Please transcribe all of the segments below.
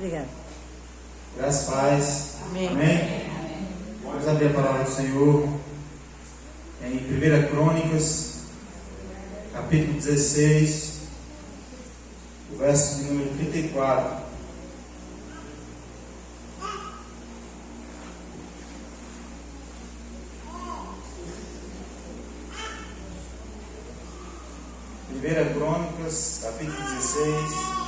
Obrigada. Graças a paz. Amém. Amém. Vamos abrir a palavra do Senhor em 1 Crônicas, capítulo 16, o verso de número 34. Primeira Crônicas, capítulo 16.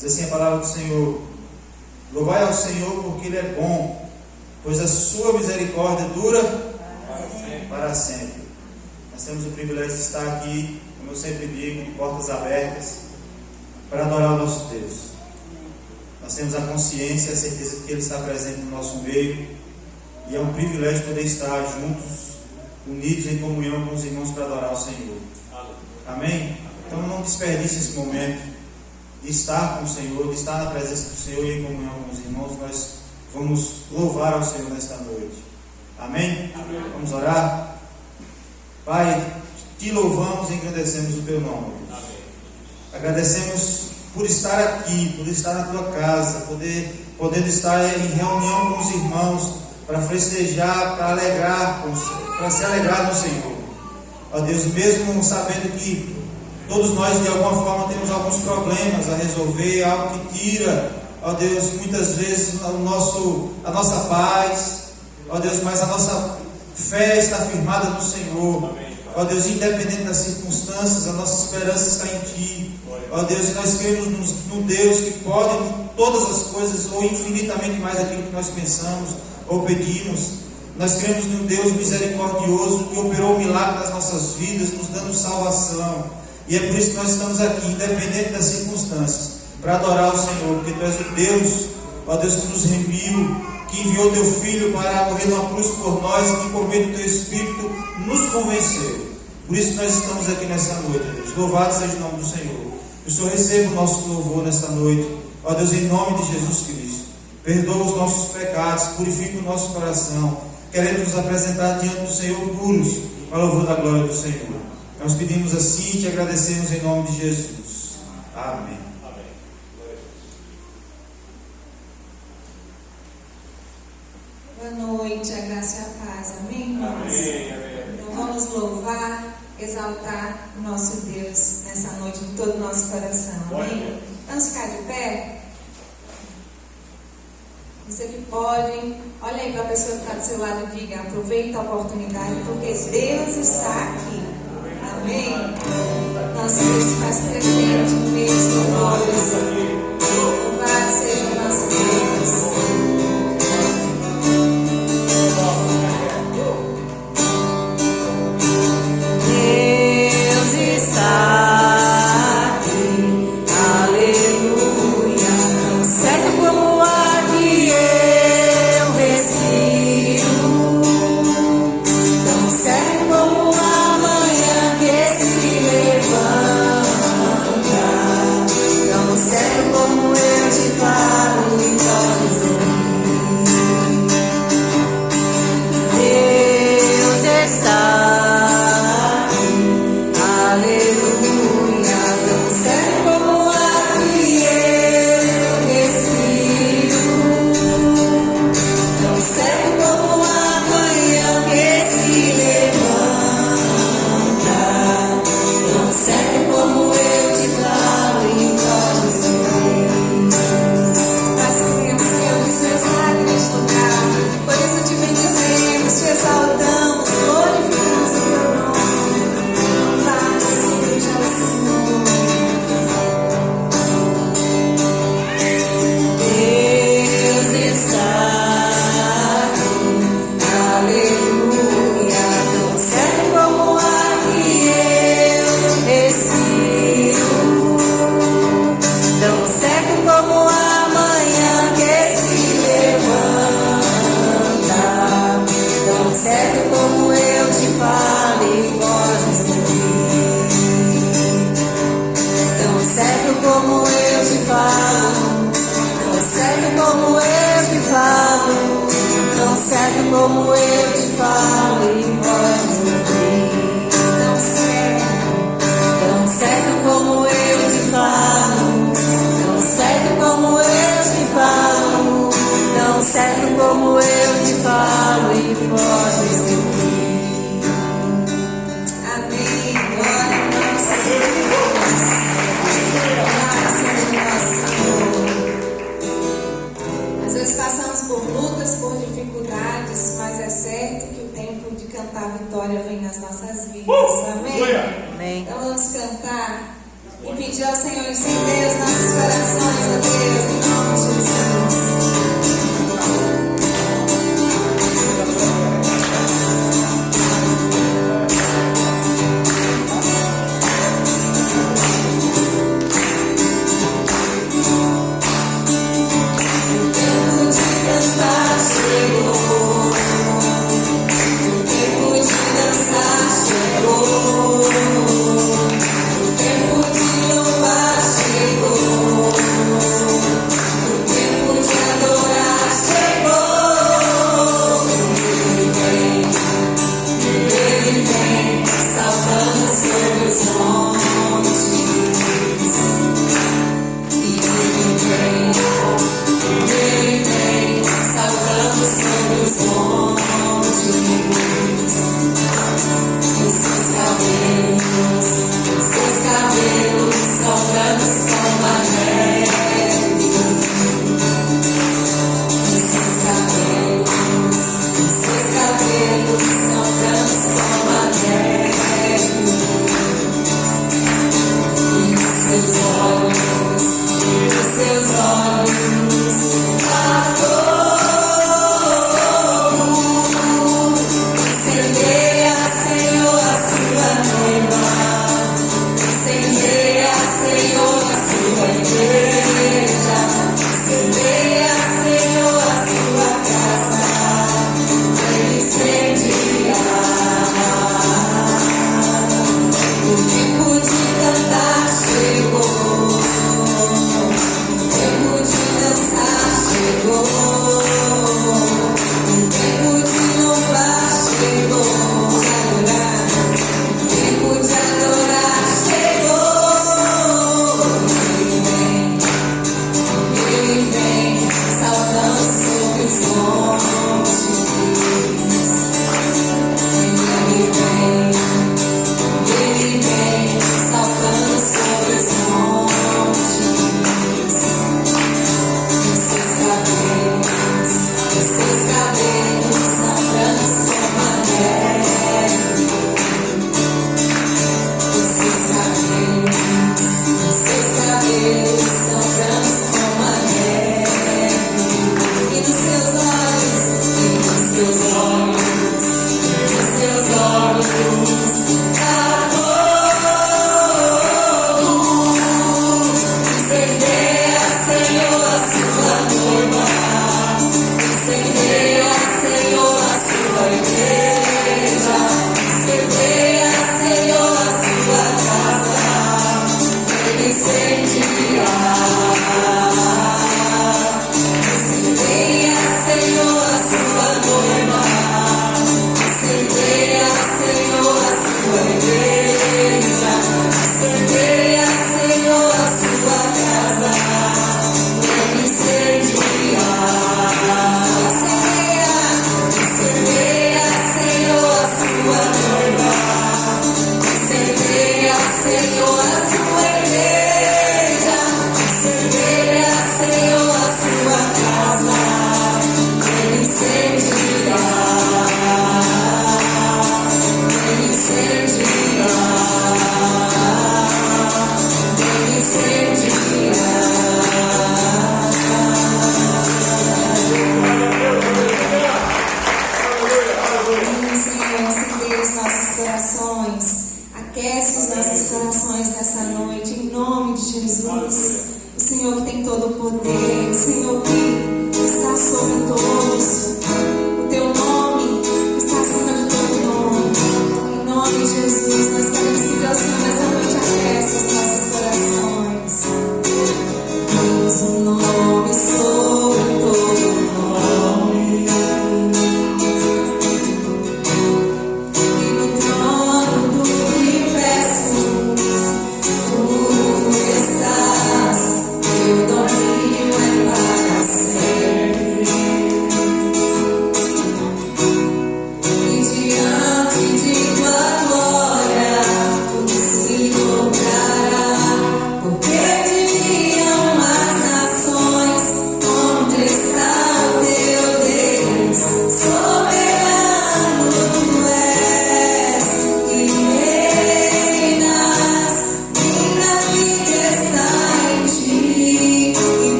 Diz assim a palavra do Senhor: louvai ao Senhor porque Ele é bom, pois a sua misericórdia dura para sempre. Nós temos o privilégio de estar aqui, como eu sempre digo, de portas abertas, para adorar o nosso Deus. Nós temos a consciência e a certeza de que Ele está presente no nosso meio, e é um privilégio poder estar juntos, unidos em comunhão com os irmãos para adorar o Senhor. Amém? Então não desperdice esse momento de estar com o Senhor, de estar na presença do Senhor e em comunhão com os irmãos. Nós vamos louvar ao Senhor nesta noite. Amém? Amém. Vamos orar? Pai, te louvamos e engrandecemos o teu nome. Amém. Agradecemos por estar aqui, por estar na tua casa, podendo estar em reunião com os irmãos, para festejar, para se alegrar no Senhor. Ó Deus, mesmo sabendo que todos nós de alguma forma temos alguns problemas a resolver, algo que tira, ó Deus, muitas vezes a nossa paz, ó Deus, mas a nossa fé está firmada no Senhor. Ó Deus, independente das circunstâncias, a nossa esperança está em Ti. Ó Deus, e nós cremos no Deus que pode todas as coisas, ou infinitamente mais daquilo que nós pensamos ou pedimos. Nós cremos no Deus misericordioso que operou o milagre nas nossas vidas, nos dando salvação. E é por isso que nós estamos aqui, independente das circunstâncias, para adorar o Senhor, porque Tu és o Deus, ó Deus, que nos remiu, que enviou Teu Filho para morrer numa cruz por nós, que por meio do Teu Espírito nos convenceu. Por isso que nós estamos aqui nessa noite, Deus. Louvado seja o nome do Senhor. Que o Senhor receba o nosso louvor nesta noite, ó Deus, em nome de Jesus Cristo. Perdoa os nossos pecados, purifica o nosso coração. Queremos nos apresentar diante do Senhor puros, para o louvor da glória do Senhor. Nós pedimos assim e te agradecemos em nome de Jesus. Amém. Boa noite, a graça e a paz. Amém, irmãos? Amém. Então vamos louvar, exaltar o nosso Deus nessa noite de todo o nosso coração. Amém? Vamos ficar de pé? Você que pode, olha aí para a pessoa que está do seu lado e diga: aproveita a oportunidade, porque Deus está aqui. Amém? Nosso Deus se faz presente no meio dos louvores. Louvado seja o nosso Deus. Deus está aqui. Aleluia. Tão certo como o ar que eu respiro, tão certo como a manhã que se levanta, tão certo como eu certo como eu te falo e podes ouvir. Tão certo como eu te falo, tão certo como eu te falo, tão certo como eu te falo e podes ouvir. Amém. Glória a nosso Deus. Às vezes passamos por lutas, por dificuldades, mas é certo que o tempo de cantar a vitória vem nas nossas vidas. Amém? Amém. Então vamos cantar e pedir ao Senhor incendeie os nossos corações, ó Deus, em nome de Jesus.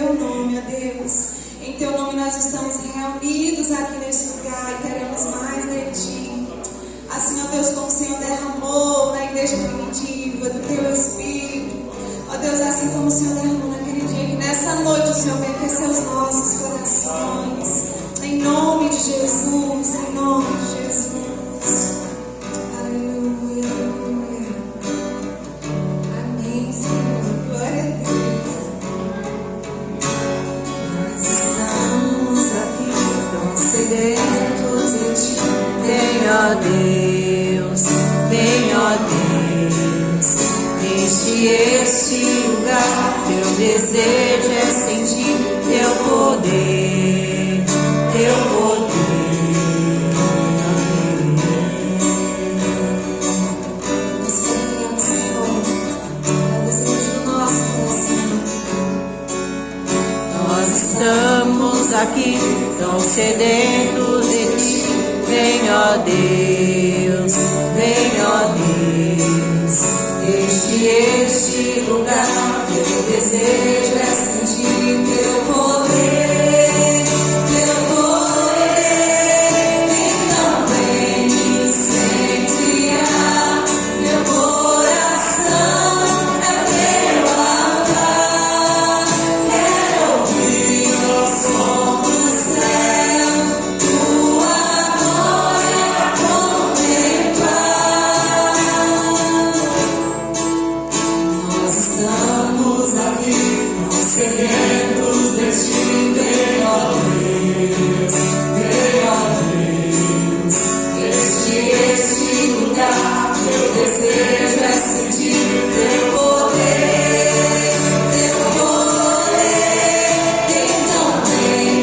teu nome, ó Deus. Em teu nome nós estamos reunidos aqui nesse lugar e queremos mais de ti. Assim, ó Deus, como o Senhor derramou na igreja primitiva do teu Espírito. Ó Deus, assim como o Senhor derramou naquele dia, que nessa noite o Senhor venha aquecer os nossos corações. Em nome de Jesus, em nome de Jesus. Aleluia, aleluia. Amém, Senhor. Glória a Deus. Nós estamos aqui tão sedentos de ti. Vem, ó Deus, vem, ó Deus. Enche este lugar. Teu desejo é sentir teu poder, teu poder. Nós queremos, Senhor, é o desejo do nosso coração. Nós estamos aqui tão sedentos de ti. Vem, ó Deus, vem, ó Deus. Enche este lugar. Teu desejo é sentir teu poder, teu poder. Então vem me incendiar. Meu coração é teu altar. Quero ouvir o som do céu, tua glória contemplar. Nós estamos aqui, nós sedentos de ti. Vem, ó Deus, vem, ó Deus. Este lugar, teu desejo é sentir teu poder, teu poder. Então vem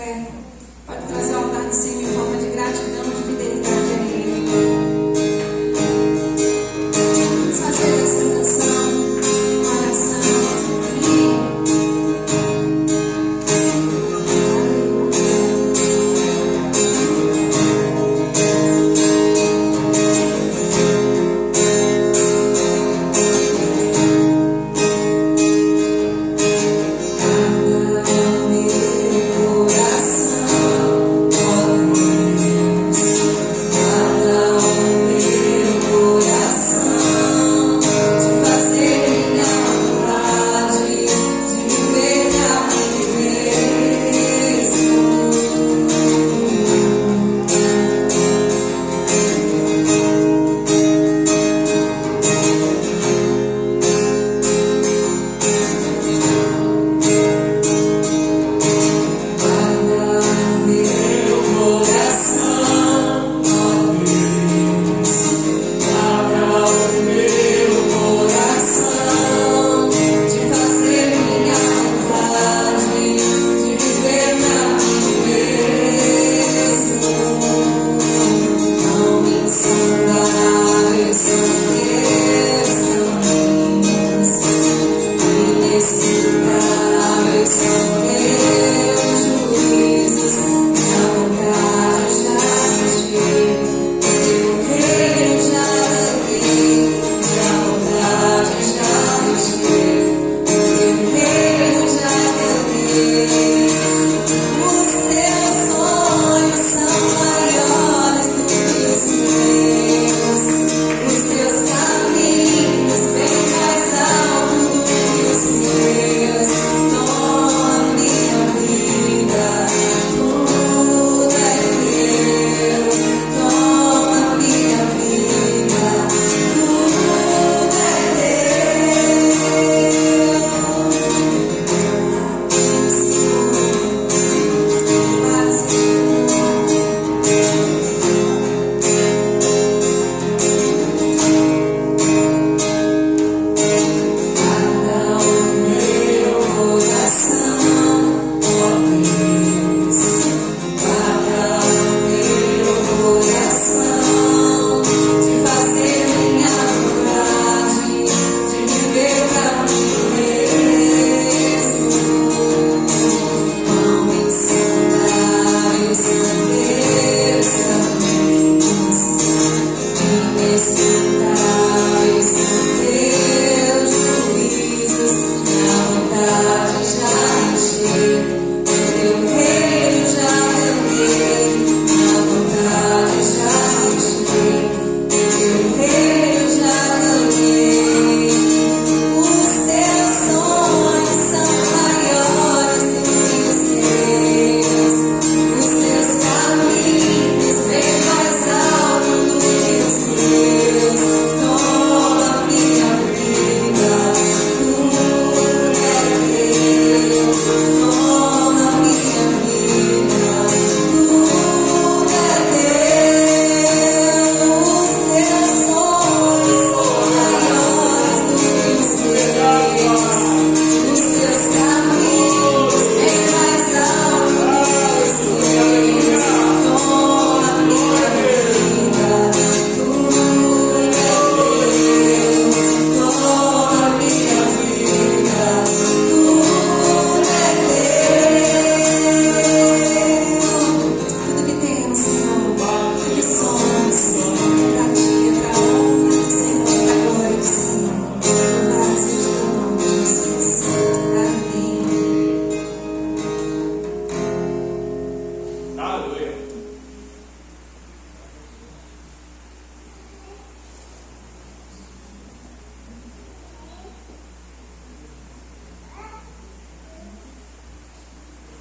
aberto. Pode trazer o altar do Senhor em forma de gratidão, de fidelidade a Ele. Vamos fazer essa canção, uma oração.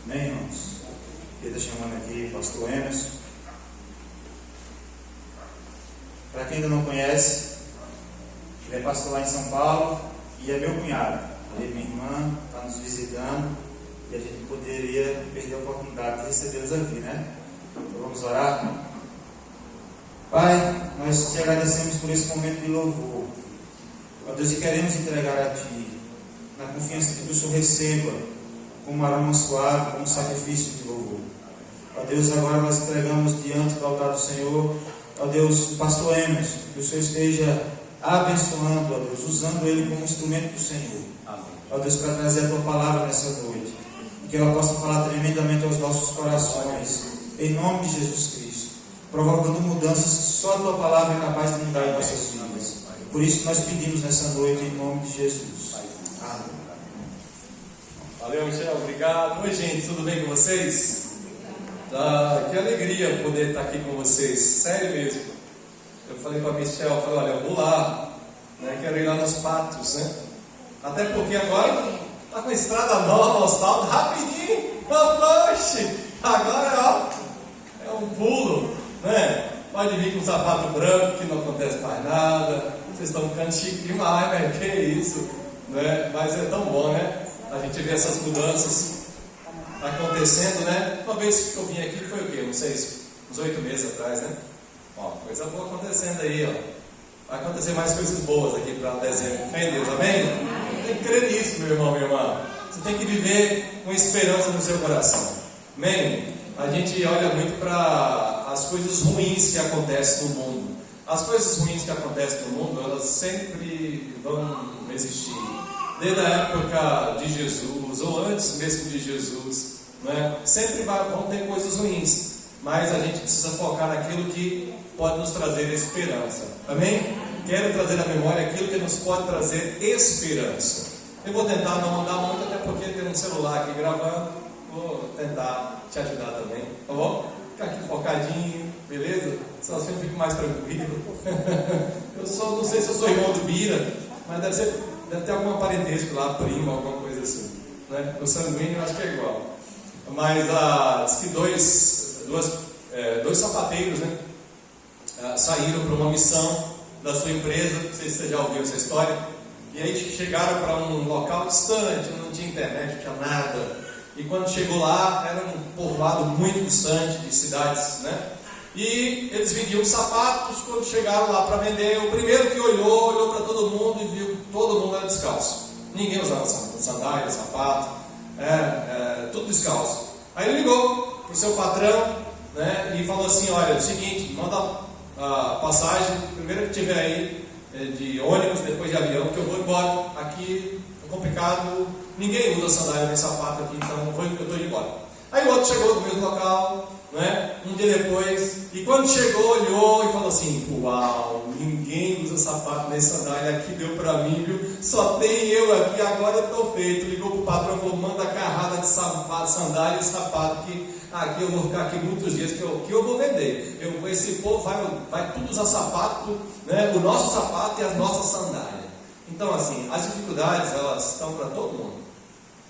Amém, irmãos? Ele está chamando aqui o pastor Emerson. Para quem ainda não conhece, ele é pastor lá em São Paulo e é meu cunhado. Ele e minha irmã está nos visitando e a gente poderia perder a oportunidade de recebê-los aqui, né? Então vamos orar. Pai, nós te agradecemos por esse momento de louvor. Ó Deus, e queremos entregar a Ti, na confiança que o Senhor receba como aroma suave, como sacrifício de louvor. Ó Deus, agora nós entregamos diante do altar do Senhor, ó Deus, o pastor Emerson, que o Senhor esteja abençoando, ó Deus, usando ele como instrumento do Senhor. Amém. Ó Deus, para trazer a tua palavra nessa noite, e que ela possa falar tremendamente aos nossos corações, em nome de Jesus Cristo, provocando mudanças que só a tua palavra é capaz de mudar em nossas vidas. Por isso nós pedimos nessa noite, em nome de Jesus. Amém. Valeu, Michel, obrigado. Oi, gente, tudo bem com vocês? Que alegria poder estar aqui com vocês, sério mesmo. Eu falei para a Michel, olha, eu vou lá, né, quero ir lá nos Patos, né? Até porque agora está com estrada nova, asfalto, rapidinho, oxe, agora é um pulo, né? Pode vir com um sapato branco que não acontece mais nada, vocês estão ficando chique demais, né? Que isso, né? Mas é tão bom, né? A gente vê essas mudanças acontecendo, né? Uma vez que eu vim aqui foi o quê? Uns 8 meses atrás, né? Ó, coisa boa acontecendo aí, ó. Vai acontecer mais coisas boas aqui para dezembro. Fé em Deus, amém? Tem que crer nisso, meu irmão, minha irmã. Você tem que viver com esperança no seu coração. Amém? A gente olha muito para as coisas ruins que acontecem no mundo. As coisas ruins que acontecem no mundo, elas sempre vão existir. Desde a época de Jesus, ou antes mesmo de Jesus, né? Sempre vão ter coisas ruins, mas a gente precisa focar naquilo que pode nos trazer esperança. Amém? Quero trazer à memória aquilo que nos pode trazer esperança. Eu vou tentar não andar muito, até porque tem um celular aqui gravando. Vou tentar te ajudar também, tá bom? Ficar aqui focadinho, beleza? Só assim eu fico mais tranquilo. Não sei se eu sou irmão do Bira, mas deve ter algum parentesco lá, primo, alguma coisa assim, né? O sanguíneo eu acho que é igual. Mas diz que dois sapateiros, né, saíram para uma missão da sua empresa. Não sei se você já ouviu essa história. E aí chegaram para um local distante, não tinha internet, não tinha nada. E quando chegou lá, era um povoado muito distante de cidades, né? E eles vendiam sapatos. Quando chegaram lá para vender, o primeiro que olhou para todo mundo e viu que todo mundo era descalço. Ninguém usava sandália, sapato, tudo descalço. Aí ele ligou para o seu patrão, né, e falou assim: olha, é o seguinte, manda a passagem, primeiro que tiver aí, de ônibus, depois de avião, que eu vou embora. Aqui é complicado, ninguém usa sandália nem sapato aqui, então eu estou indo embora. Aí o outro chegou do mesmo local, né, um dia depois, e quando chegou, olhou e falou assim: uau, ninguém usa sapato nem sandália, aqui deu para mim, viu? Só tem eu aqui, agora eu estou feito. Ligou para o patrão e falou: manda a carrada de sapato, sandália e sapato, que aqui eu vou ficar aqui muitos dias, que eu vou vender. Esse povo vai tudo usar sapato, né, o nosso sapato e as nossas sandálias. Então, assim, as dificuldades, elas estão para todo mundo.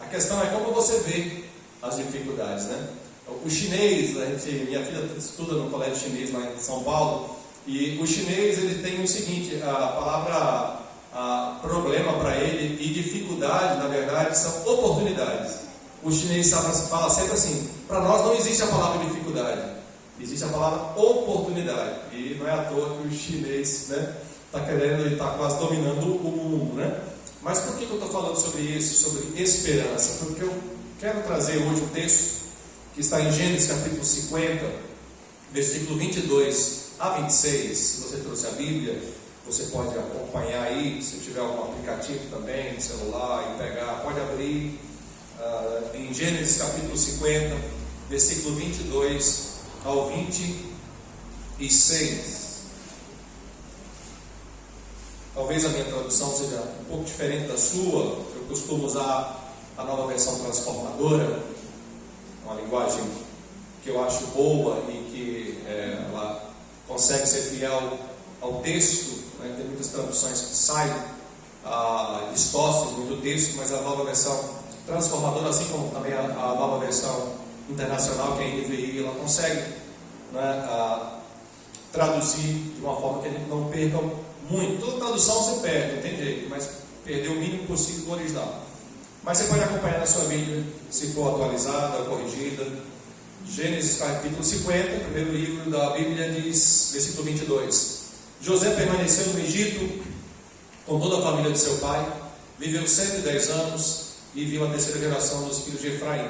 A questão é como você vê as dificuldades, né? O chinês, minha filha estuda no colégio chinês lá em São Paulo, e o chinês, ele tem o seguinte: a palavra problema para ele e dificuldade, na verdade, são oportunidades. O chinês fala sempre assim: para nós não existe a palavra dificuldade, existe a palavra oportunidade. E não é à toa que o chinês, né, está querendo, ele está quase dominando o mundo, né? Mas por que eu estou falando sobre isso, sobre esperança? Porque eu quero trazer hoje um texto que está em Gênesis capítulo 50, versículo 22 a 26. Se você trouxe a Bíblia, você pode acompanhar aí. Se tiver algum aplicativo também no celular e pegar, pode abrir em Gênesis capítulo 50, versículo 22 ao 26. Talvez a minha tradução seja um pouco diferente da sua. Eu costumo usar a Nova Versão Transformadora, uma linguagem que eu acho boa e que ela consegue ser fiel ao texto, né? Tem muitas traduções que saem, distorcem muito o texto, mas a Nova Versão Transformadora, assim como também a Nova Versão Internacional, que é a NVI, ela consegue, né, traduzir de uma forma que a gente não perca muito. Toda tradução você perde, não tem jeito, mas perder o mínimo possível do original. Mas você pode acompanhar na sua Bíblia, se for atualizada, corrigida. Gênesis capítulo 50, primeiro livro da Bíblia, diz, versículo 22: José permaneceu no Egito com toda a família de seu pai, viveu 110 anos e viu a terceira geração dos filhos de Efraim.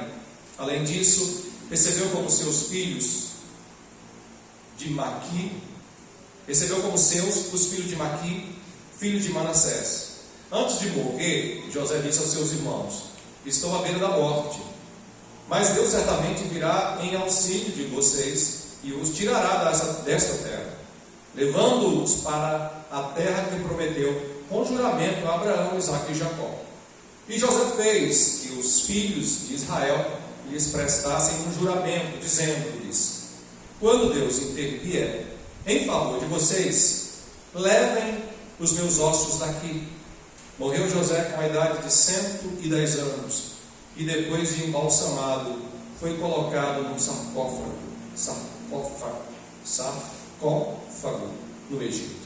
Além disso, recebeu como seus filhos de Maqui, recebeu como seus os filhos de Maqui, filho de Manassés. Antes de morrer, José disse aos seus irmãos: estou à beira da morte, mas Deus certamente virá em auxílio de vocês e os tirará desta terra, levando-os para a terra que prometeu com juramento a Abraão, Isaque e Jacó. E José fez que os filhos de Israel lhes prestassem um juramento, dizendo-lhes: quando Deus intervier em favor de vocês, levem os meus ossos daqui. Morreu José com a idade de 110 anos, e depois de embalsamado, foi colocado num sarcófago no Egito.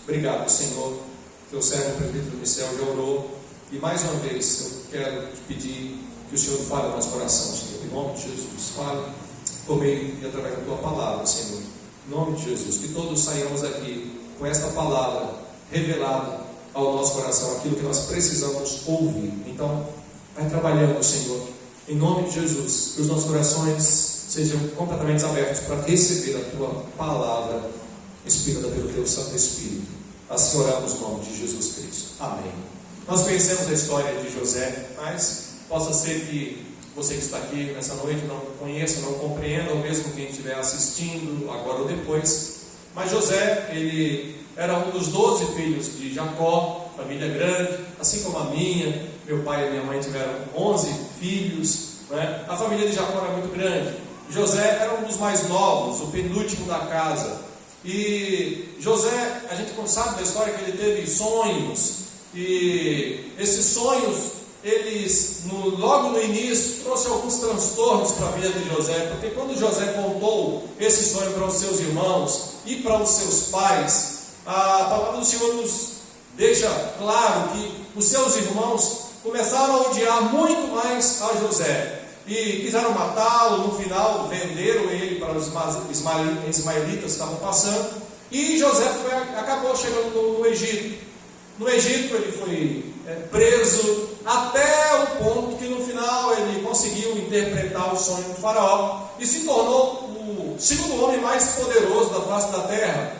Obrigado, Senhor. Teu servo, o presbítero Michel, já orou, e mais uma vez eu quero te pedir que o Senhor fale no nosso coração, Senhor. Em nome de Jesus, fale por meio e através da tua palavra, Senhor. Em nome de Jesus, que todos saiamos daqui com esta palavra revelada ao nosso coração, aquilo que nós precisamos ouvir. Então, vai trabalhando, Senhor, em nome de Jesus, que os nossos corações sejam completamente abertos para receber a tua palavra, inspirada pelo teu Santo Espírito. Assim oramos no nome de Jesus Cristo. Amém. Nós conhecemos a história de José, mas possa ser que você que está aqui nessa noite não conheça, não compreenda, ou mesmo quem estiver assistindo agora ou depois. Mas José, ele era um dos 12 filhos de Jacó, família grande, assim como a minha. Meu pai e minha mãe tiveram 11 filhos, né? A família de Jacó era muito grande. José era um dos mais novos, o penúltimo da casa. E José, a gente sabe da história que ele teve sonhos, e esses sonhos, eles logo no início trouxe alguns transtornos para a vida de José, porque quando José contou esse sonho para os seus irmãos e para os seus pais, a palavra do Senhor nos deixa claro que os seus irmãos começaram a odiar muito mais a José e quiseram matá-lo. No final venderam ele para os ismaelitas que estavam passando, e José acabou chegando no Egito. No Egito ele foi preso, até o ponto que no final ele conseguiu interpretar o sonho do faraó e se tornou o segundo homem mais poderoso da face da terra.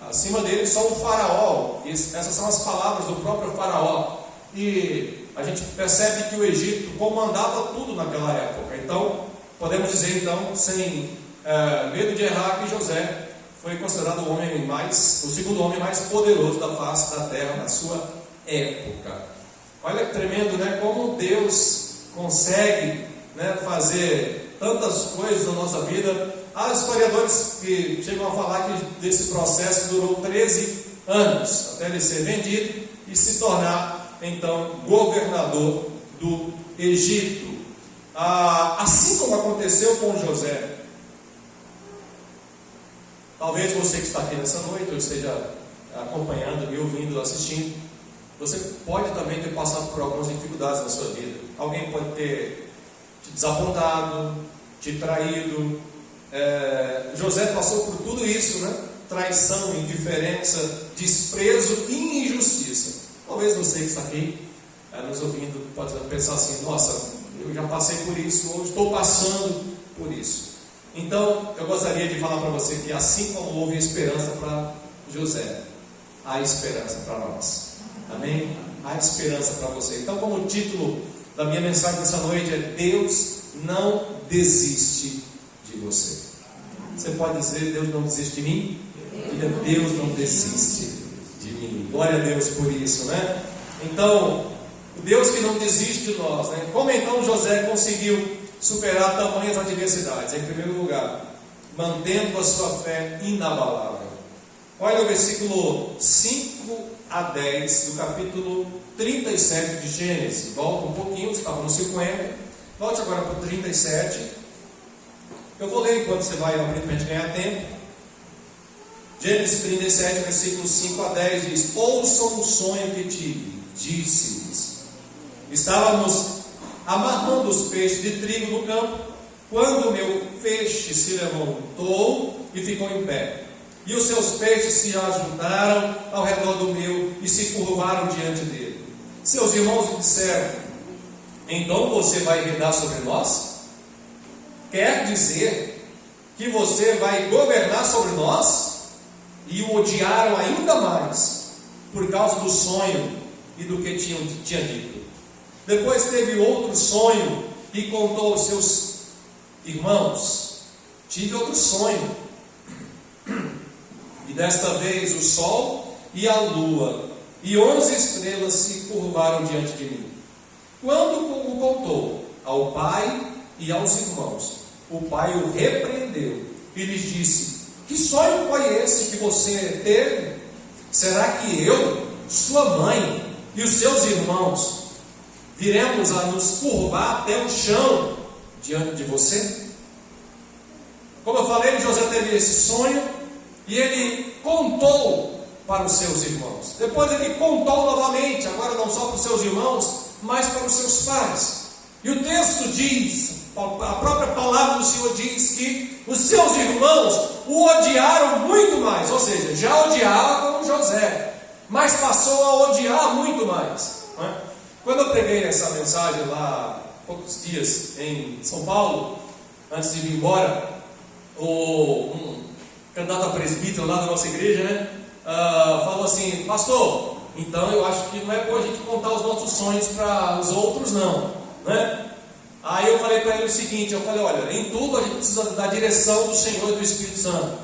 Acima dele só o faraó. Essas são as palavras do próprio faraó. E a gente percebe que o Egito comandava tudo naquela época. Então podemos dizer, então, sem medo de errar, que José foi considerado o segundo homem mais poderoso da face da terra na sua época. Olha que tremendo, né? Como Deus consegue, né, fazer tantas coisas na nossa vida. Há historiadores que chegam a falar que desse processo durou 13 anos, até ele ser vendido e se tornar, então, governador do Egito. Assim como aconteceu com José. Talvez você que está aqui nessa noite, ou esteja acompanhando, me ouvindo, assistindo, você pode também ter passado por algumas dificuldades na sua vida. Alguém pode ter te desapontado, te traído. José passou por tudo isso, né? Traição, indiferença, desprezo e injustiça. Talvez você que está aqui nos ouvindo pode pensar assim: nossa, eu já passei por isso, ou estou passando por isso. Então, eu gostaria de falar para você que assim como houve esperança para José, há esperança para nós. Amém? Há esperança para você. Então, como o título da minha mensagem nessa noite é: Deus não desiste de você. Você pode dizer: Deus não desiste de mim? Diga: Deus não desiste de mim. Glória a Deus por isso, né? Então, o Deus que não desiste de nós, né? Como então José conseguiu superar tamanhas adversidades? Em primeiro lugar, mantendo a sua fé inabalável. Olha o versículo 5 a 10 do capítulo 37 de Gênesis. Volta um pouquinho, você estava no 50. Volte agora para o 37. Eu vou ler enquanto você vai abrindo para a gente ganhar tempo. Gênesis 37, versículos 5 a 10 diz: ouçam o sonho que tive, disse-lhes. Estávamos amarrando os peixes de trigo no campo, quando o meu peixe se levantou e ficou em pé, e os seus peixes se ajuntaram ao redor do meu e se curvaram diante dele. Seus irmãos lhe disseram: então você vai enredar sobre nós? quer dizer que você vai governar sobre nós? E o odiaram ainda mais por causa do sonho e do que tinha dito. Depois teve outro sonho e contou aos seus irmãos: tive outro sonho, e desta vez o sol e a lua e 11 estrelas se curvaram diante de mim. Quando o contou ao pai e aos irmãos, o pai o repreendeu e lhes disse: que sonho foi esse que você teve? Será que eu, sua mãe e os seus irmãos viremos a nos curvar até o chão diante de você? Como eu falei, José teve esse sonho e ele contou para os seus irmãos. Depois ele contou novamente, agora não só para os seus irmãos, mas para os seus pais. E o texto diz, a própria palavra do Senhor diz que os seus irmãos o odiaram muito mais, ou seja, já odiava como José, mas passou a odiar muito mais, não é? Quando eu preguei essa mensagem lá há poucos dias em São Paulo, antes de ir embora, um candidato a presbítero lá da nossa igreja, né, falou assim: pastor, então eu acho que não é bom a gente contar os nossos sonhos para os outros, não, né? Aí eu falei para ele o seguinte, eu falei: olha, em tudo a gente precisa da direção do Senhor e do Espírito Santo,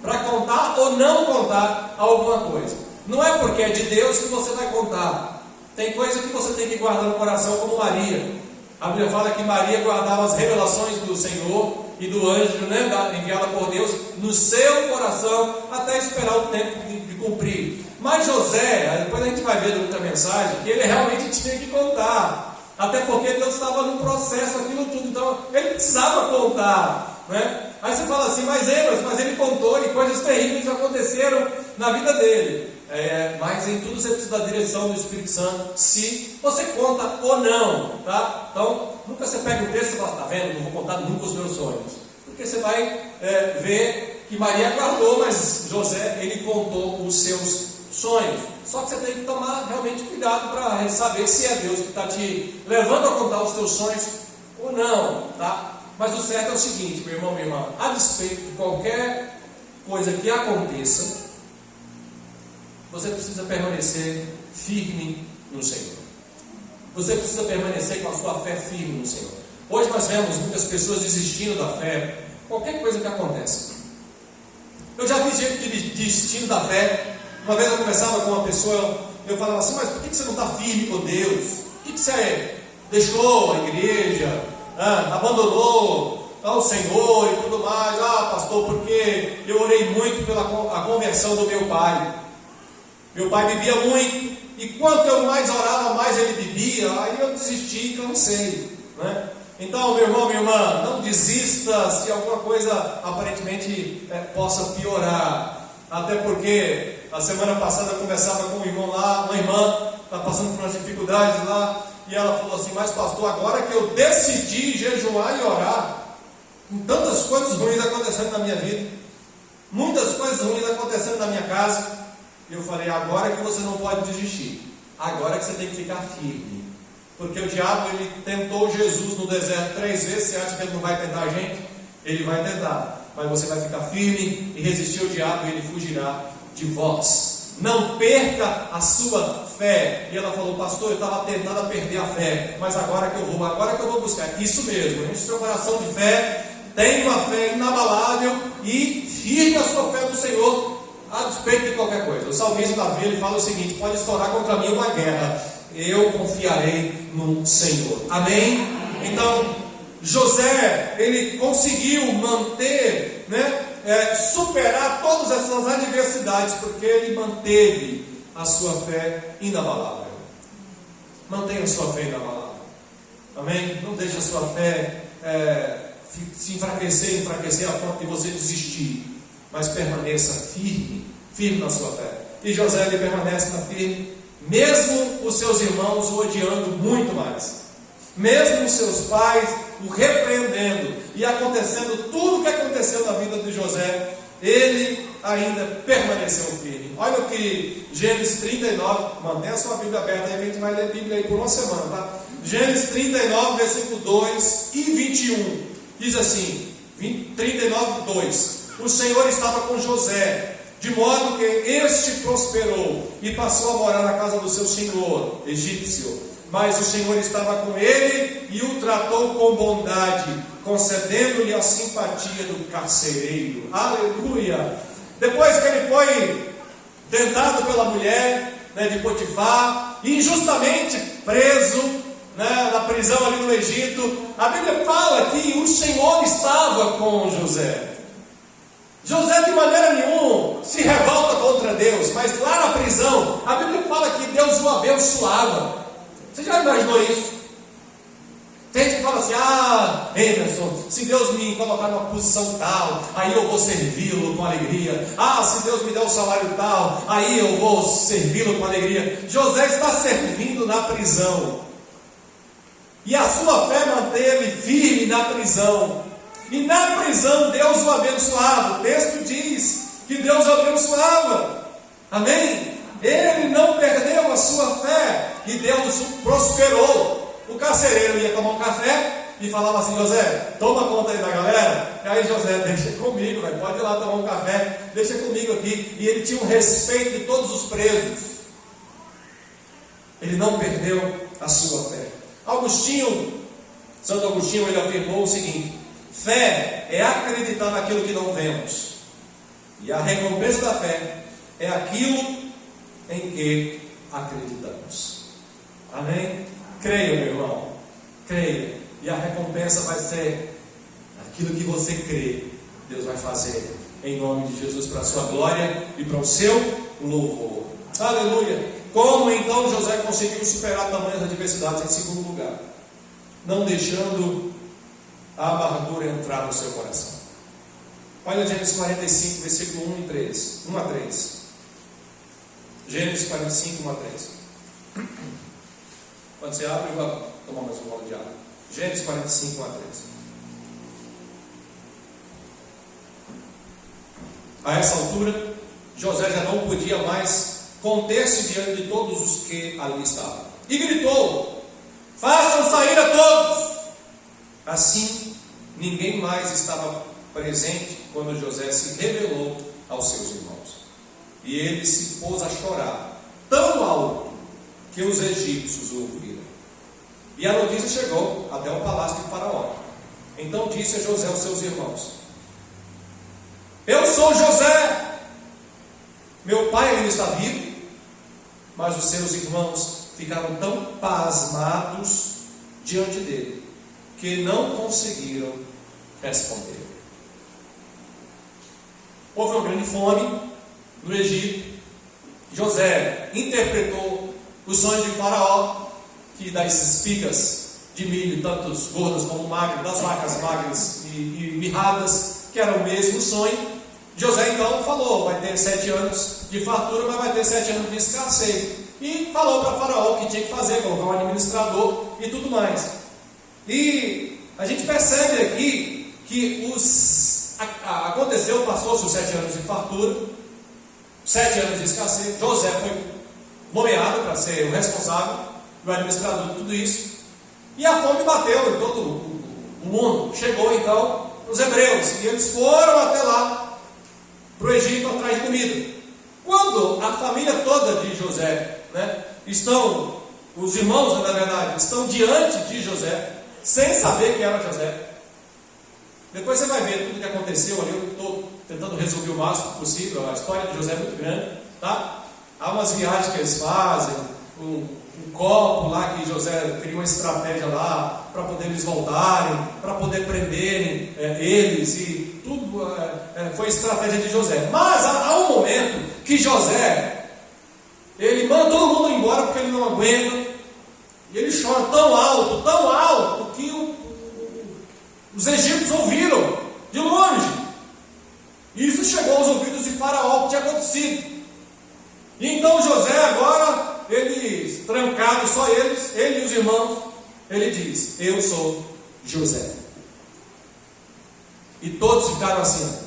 para contar ou não contar alguma coisa. Não é porque é de Deus que você vai contar. Tem coisa que você tem que guardar no coração, como Maria. A Bíblia fala que Maria guardava as revelações do Senhor e do anjo, né, enviada por Deus, no seu coração, até esperar o tempo de cumprir. Mas José, depois a gente vai ver durante a mensagem, que ele realmente tinha que contar, até porque Deus estava no processo, aquilo tudo, então ele precisava contar, né? Aí você fala assim: mas ele contou e coisas terríveis aconteceram na vida dele. Mas em tudo você precisa da direção do Espírito Santo, se você conta ou não, tá? Então, nunca você pega o texto e fala: tá vendo, não vou contar nunca os meus sonhos, porque você vai ver que Maria guardou, mas José, ele contou os seus sonhos. Só que você tem que tomar realmente cuidado para saber se é Deus que está te levando a contar os teus sonhos ou não, tá? Mas o certo é o seguinte, meu irmão, minha irmã: a despeito de qualquer coisa que aconteça, você precisa permanecer firme no Senhor. Você precisa permanecer com a sua fé firme no Senhor. Hoje nós vemos muitas pessoas desistindo da fé, qualquer coisa que aconteça. Eu já vi gente desistindo da fé. Uma vez eu conversava com uma pessoa, eu falava assim: mas por que você não está firme com Deus? Por que você deixou a igreja, abandonou ao Senhor e tudo mais? Pastor, porque eu orei muito pela a conversão do meu pai. Meu pai bebia muito, e quanto eu mais orava, mais ele bebia. Aí eu desisti e cansei, né? Então, meu irmão, minha irmã, não desista se alguma coisa aparentemente possa piorar. Até porque a semana passada eu conversava com um irmão lá, uma irmã está passando por umas dificuldades lá, e ela falou assim: mas pastor, agora que eu decidi jejuar e orar, com tantas coisas ruins acontecendo na minha vida, muitas coisas ruins acontecendo na minha casa, eu falei: agora que você não pode desistir, agora que você tem que ficar firme, porque o diabo, ele tentou Jesus no deserto 3 vezes. Você acha que ele não vai tentar a gente? Ele vai tentar, mas você vai ficar firme e resistir ao diabo, e ele fugirá de vós. Não perca a sua fé. E ela falou: pastor, eu estava tentando a perder a fé, mas agora que eu vou buscar. Isso mesmo, enche seu coração de fé, tenha uma fé inabalável e firme a sua fé no Senhor, a despeito de qualquer coisa. O salmista Davi, ele fala o seguinte: pode estourar contra mim uma guerra, eu confiarei no Senhor. Amém? Então, José, ele conseguiu manter, superar todas essas adversidades, porque ele manteve a sua fé inabalável. Mantenha a sua fé inabalável. Amém? Não deixe a sua fé se enfraquecer a ponto de você desistir, mas permaneça firme na sua fé. E José, ele permanece na firme, mesmo os seus irmãos o odiando muito mais, mesmo os seus pais o repreendendo, e acontecendo tudo o que aconteceu na vida de José, ele ainda permaneceu firme. Olha o que Gênesis 39, mantenha a sua Bíblia aberta, aí a gente vai ler a Bíblia aí por uma semana, tá? Gênesis 39, versículo 2 e 21. Diz assim, 39:2: o Senhor estava com José, de modo que este prosperou e passou a morar na casa do seu senhor egípcio. Mas o Senhor estava com ele e o tratou com bondade, concedendo-lhe a simpatia do carcereiro. Aleluia! Depois que ele foi tentado pela mulher, de Potifar, injustamente preso, na prisão ali no Egito, a Bíblia fala que o Senhor estava com José. José de maneira nenhuma se revolta contra Deus, mas lá na prisão, a Bíblia fala que Deus o abençoava. Você já imaginou isso? Tem gente que fala assim: Emerson, se Deus me colocar numa posição tal, aí eu vou servi-lo com alegria. Se Deus me der um salário tal, aí eu vou servi-lo com alegria. José está servindo na prisão, e a sua fé manteve firme na prisão. E na prisão Deus o abençoava. O texto diz que Deus o abençoava. Amém? Ele não perdeu a sua fé e Deus o prosperou. O carcereiro ia tomar um café e falava assim: José, toma conta aí da galera. E aí José: deixa comigo, pode ir lá tomar um café, deixa comigo aqui. E ele tinha o respeito de todos os presos. Ele não perdeu a sua fé. Santo Agostinho, ele afirmou o seguinte: fé é acreditar naquilo que não vemos, e a recompensa da fé é aquilo em que acreditamos. Amém? Creia, meu irmão, creia, e a recompensa vai ser aquilo que você crê. Deus vai fazer em nome de Jesus, para a sua glória e para o seu louvor. Aleluia! Como então José conseguiu superar tamanhas adversidades? Em segundo lugar, não deixando a amargura entrar no seu coração. Olha Gênesis 45, versículo 1 a 3. Gênesis 45, 1 a 3. Quando você abre, eu vou tomar mais um gole de água. Gênesis 45, 1 a 3. A essa altura, José já não podia mais conter-se diante de todos os que ali estavam, e gritou: façam sair a todos. Assim, ninguém mais estava presente quando José se revelou aos seus irmãos. E ele se pôs a chorar tão alto que os egípcios o ouviram. E a notícia chegou até o palácio de Faraó. Então disse a José aos seus irmãos: eu sou José, meu pai ainda está vivo. Mas os seus irmãos ficaram tão pasmados diante dele que não conseguiram responder. Houve uma grande fome no Egito. José interpretou os sonhos de Faraó, que dá esses espigas de milho, tantos gordas como magras, das vacas magras e mirradas, que era o mesmo sonho. José então falou: vai ter 7 anos de fartura, mas vai ter 7 anos de escassez. E falou para Faraó o que tinha que fazer, colocar um administrador e tudo mais. E a gente percebe aqui que passou-se os 7 anos de fartura, 7 anos de escassez. José foi nomeado para ser o responsável, o administrador de tudo isso. E a fome bateu em todo o mundo. Chegou então os hebreus, e eles foram até lá, para o Egito, atrás de comida. Quando a família toda de José, os irmãos, na verdade, estão diante de José, sem saber que era José. Depois você vai ver tudo que aconteceu ali. Eu estou tentando resolver o máximo possível. A história de José é muito grande, tá? Há umas viagens que eles fazem, um copo lá que José criou uma estratégia lá para poder eles voltarem, para poder prenderem eles, e tudo foi estratégia de José. Mas há um momento que José, ele manda todo mundo embora porque ele não aguenta, e ele chora tão alto que os egípcios ouviram de longe. E isso chegou aos ouvidos de Faraó, o que tinha acontecido. E então José agora, ele trancado, só ele e os irmãos, ele diz: eu sou José. E todos ficaram assim,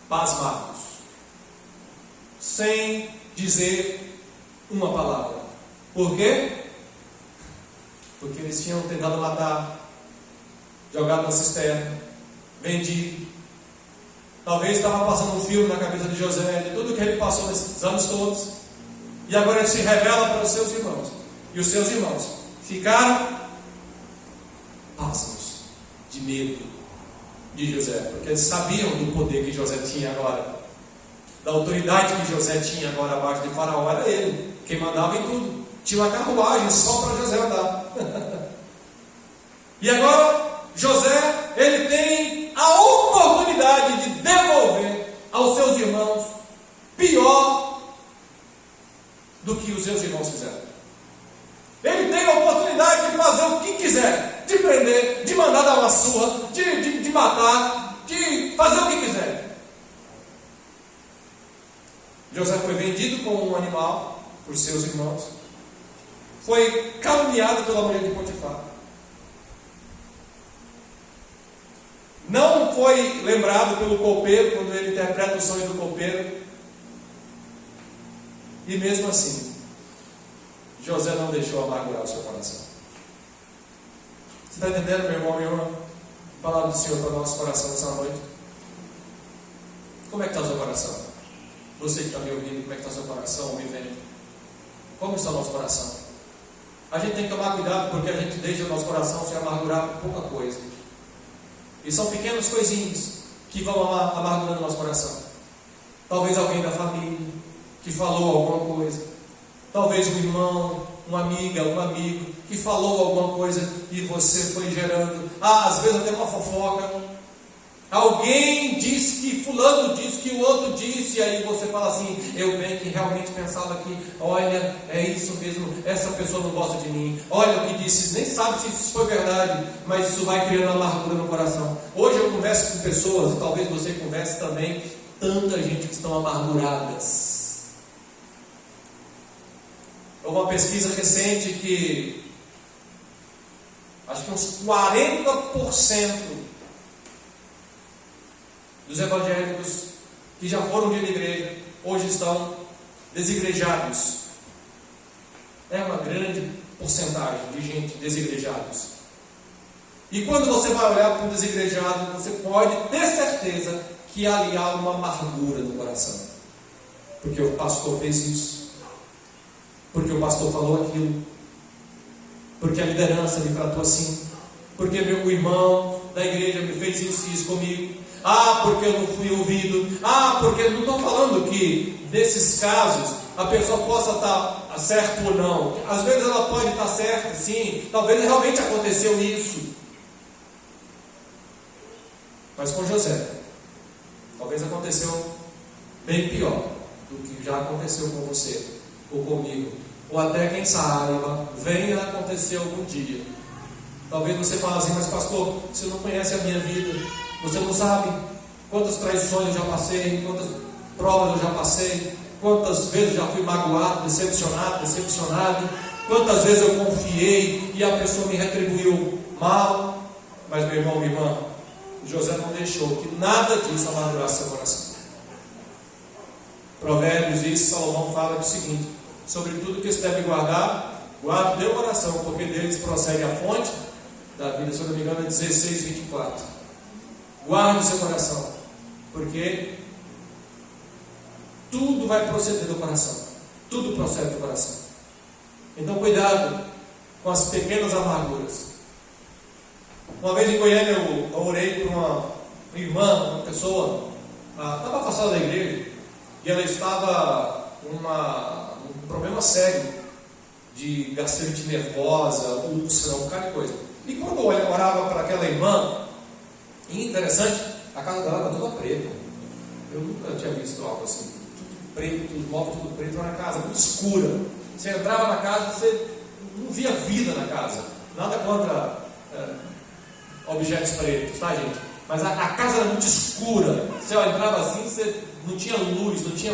pasmados, sem dizer uma palavra. Por quê? porque eles tinham tentado matar, jogado na cisterna, vendido. Talvez estava passando um filme na cabeça de José, de tudo que ele passou nesses anos todos, e agora ele se revela para os seus irmãos, e os seus irmãos ficaram pasmos de medo de José, porque eles sabiam do poder que José tinha agora, da autoridade que José tinha agora abaixo de Faraó. Era ele quem mandava em tudo, tinha uma carruagem só para José andar. E agora José, ele tem a oportunidade de devolver aos seus irmãos pior do que os seus irmãos fizeram. Ele tem a oportunidade de fazer o que quiser, de prender, de mandar dar uma surra, de matar, de fazer o que quiser. José foi vendido como um animal por seus irmãos, foi caluniado pela mulher de Potifar, não foi lembrado pelo copeiro quando ele interpreta o sonho do copeiro, e mesmo assim José não deixou amargurar o seu coração. Você está entendendo, meu irmão, minha irmã? A palavra do Senhor para o nosso coração essa noite. Como é que está o seu coração? Você que está me ouvindo, como é que está o seu coração, me vendo? Como está o nosso coração? A gente tem que tomar cuidado, porque a gente deixa o nosso coração se amargurar por pouca coisa. E são pequenas coisinhas que vão amargurando o nosso coração. Talvez alguém da família que falou alguma coisa. Talvez um irmão, uma amiga, um amigo que falou alguma coisa e você foi gerando. Às vezes até uma fofoca. Alguém disse que fulano disse que o outro disse, e aí você fala assim: eu bem que realmente pensava que, olha, é isso mesmo, essa pessoa não gosta de mim, olha o que disse, nem sabe se isso foi verdade, mas isso vai criando amargura no coração. Hoje eu converso com pessoas, e talvez você converse também, tanta gente que estão amarguradas. Houve uma pesquisa recente que acho que uns 40% dos evangélicos que já foram de igreja hoje estão desigrejados. É uma grande porcentagem de gente desigrejados. E quando você vai olhar para um desigrejado, você pode ter certeza que ali há uma amargura no coração, porque o pastor fez isso, porque o pastor falou aquilo, porque a liderança me tratou assim, porque meu irmão da igreja me fez isso e isso comigo. Porque eu não fui ouvido. Porque eu não estou falando que nesses casos a pessoa possa estar certa ou não. Às vezes ela pode estar certa, sim. Talvez realmente aconteceu isso. Mas com José, talvez aconteceu bem pior do que já aconteceu com você ou comigo. Ou até, quem sabe, venha acontecer algum dia. Talvez você fale assim: mas pastor, você não conhece a minha vida. Você não sabe quantas traições eu já passei, quantas provas eu já passei, quantas vezes eu já fui magoado, decepcionado, quantas vezes eu confiei e a pessoa me retribuiu mal. Mas meu irmão, minha irmã, José não deixou que nada disso amargurasse seu coração. Provérbios diz, Salomão fala o seguinte: sobre tudo que se deve guardar, guarde o teu coração, porque deles procede a fonte da vida. Se eu não me engano é 16:24. Guarde o seu coração, porque tudo vai proceder do coração. Tudo procede do coração. Então cuidado com as pequenas amarguras. Uma vez em Goiânia eu orei por uma irmã, uma pessoa, estava afastada da igreja, e ela estava com um problema sério de gastrite nervosa, úlcera, um bocado de coisa. E quando eu orava para aquela irmã, e interessante, a casa dela era toda preta. Eu nunca tinha visto algo assim. Tudo preto, os móveis tudo preto, era uma casa muito escura. Você entrava na casa, você não via vida na casa. Nada contra objetos pretos, tá, gente? Mas a casa era muito escura. Você entrava assim, você não tinha luz, não tinha.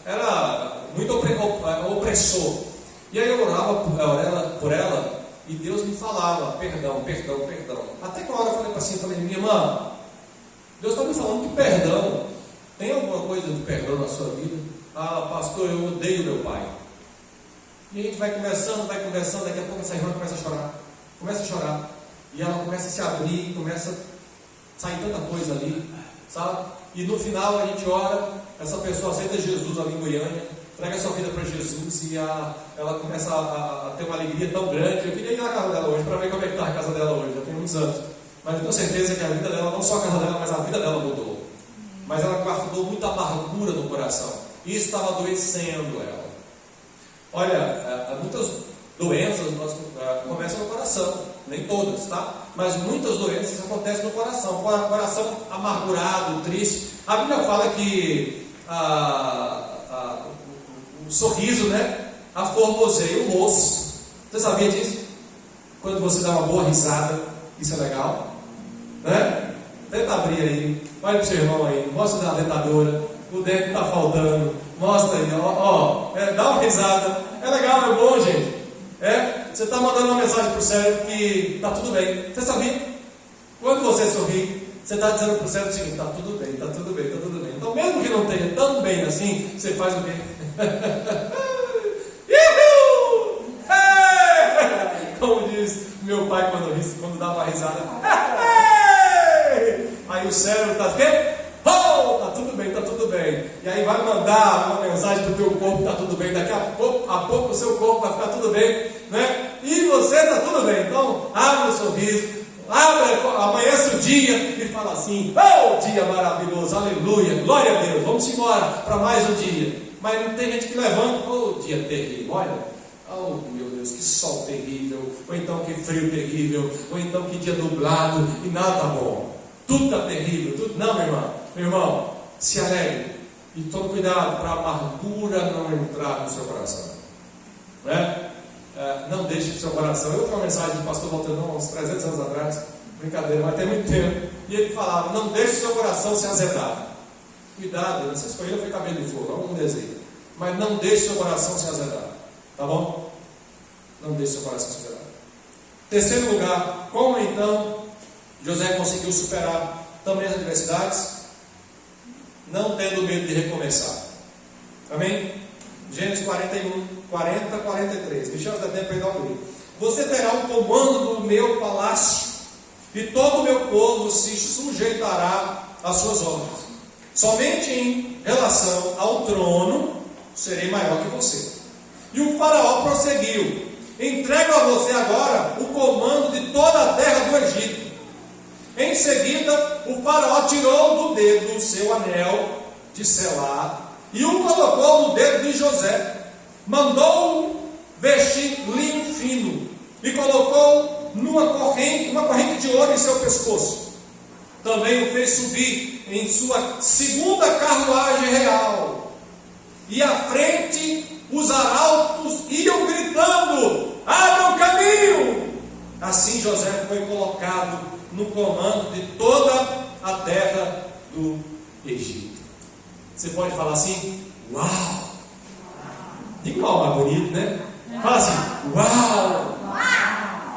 Era muito opressor. E aí eu orava por ela. E Deus me falava, perdão. Até que uma hora eu falei assim, minha irmã, Deus está me falando de perdão. Tem alguma coisa de perdão na sua vida? Pastor, eu odeio meu pai. E a gente vai conversando, daqui a pouco essa irmã começa a chorar. começa a chorar. E ela começa a se abrir, começa a sair tanta coisa ali, sabe? E no final a gente ora, essa pessoa aceita Jesus ali em Goiânia, entrega a sua vida para Jesus e ela começa a ter uma alegria tão grande. Eu queria ir na casa dela hoje para ver como é que está a casa dela hoje, já tem muitos anos. Mas eu tenho certeza que a vida dela, não só a casa dela, mas a vida dela mudou. Mas ela guardou muita amargura no coração. Isso estava adoecendo ela. Olha, muitas doenças começam no coração. Nem todas, tá? Mas muitas doenças acontecem no coração. Coração amargurado, triste. A Bíblia fala que o sorriso, né? Aformoseia o rosto. Você sabia disso? Quando você dá uma boa risada, isso é legal, né? Tenta abrir aí, olha para o seu irmão aí, mostra a dentadura, o dente está faltando, mostra aí, dá uma risada, é legal, é bom, gente. Você está mandando uma mensagem para o cérebro que está tudo bem. Você sabia? Quando você sorri, você está dizendo para o cérebro o seguinte: está tudo bem, está tudo bem, está tudo bem. Então, mesmo que não esteja tão bem assim, você faz o quê? Como diz meu pai quando dá uma risada. Aí o cérebro está o quê? Está tudo bem, está tudo bem. E aí vai mandar uma mensagem para o teu corpo: está tudo bem. Daqui a pouco o seu corpo vai ficar tudo bem, né? E você está tudo bem. Então abre o sorriso, amanhece o dia e fala assim: dia maravilhoso, aleluia, glória a Deus, vamos embora para mais um dia. Mas não tem gente que levanta: dia terrível, olha, meu Deus, que sol terrível, ou então que frio terrível, ou então que dia nublado e nada bom, tudo está terrível, tudo. Não, meu irmão, se alegre e tome cuidado para a amargura não entrar no seu coração, né? Não deixe o seu coração. Eu ouvi uma mensagem do pastor Walternon uns 300 anos atrás, brincadeira, mas tem muito tempo, e ele falava: não deixe o seu coração se azedar. Cuidado, essa escolha foi cabelo de fogo, não um desejo, mas não deixe o seu coração se azedar, tá bom? Não deixe o seu coração se azedar. Terceiro lugar, como então José conseguiu superar também as adversidades? Não tendo medo de recomeçar. Amém? Gênesis 41, 40, 43. Deixa eu dar tempo para dar um grito. Você terá o comando do meu palácio, e todo o meu povo se sujeitará às suas ordens. Somente em relação ao trono serei maior que você. E o faraó prosseguiu: entrego a você agora o comando de toda a terra do Egito. Em seguida, o faraó tirou do dedo o seu anel de selar e o colocou no dedo de José. Mandou-o vestir linho fino e colocou uma corrente de ouro em seu pescoço. Também o fez subir em sua segunda carruagem real. E à frente os arautos iam gritando: abra o caminho! Assim José foi colocado no comando de toda a terra do Egito. Você pode falar assim: uau! Diga uau, mais bonito, né? Fala assim: uau!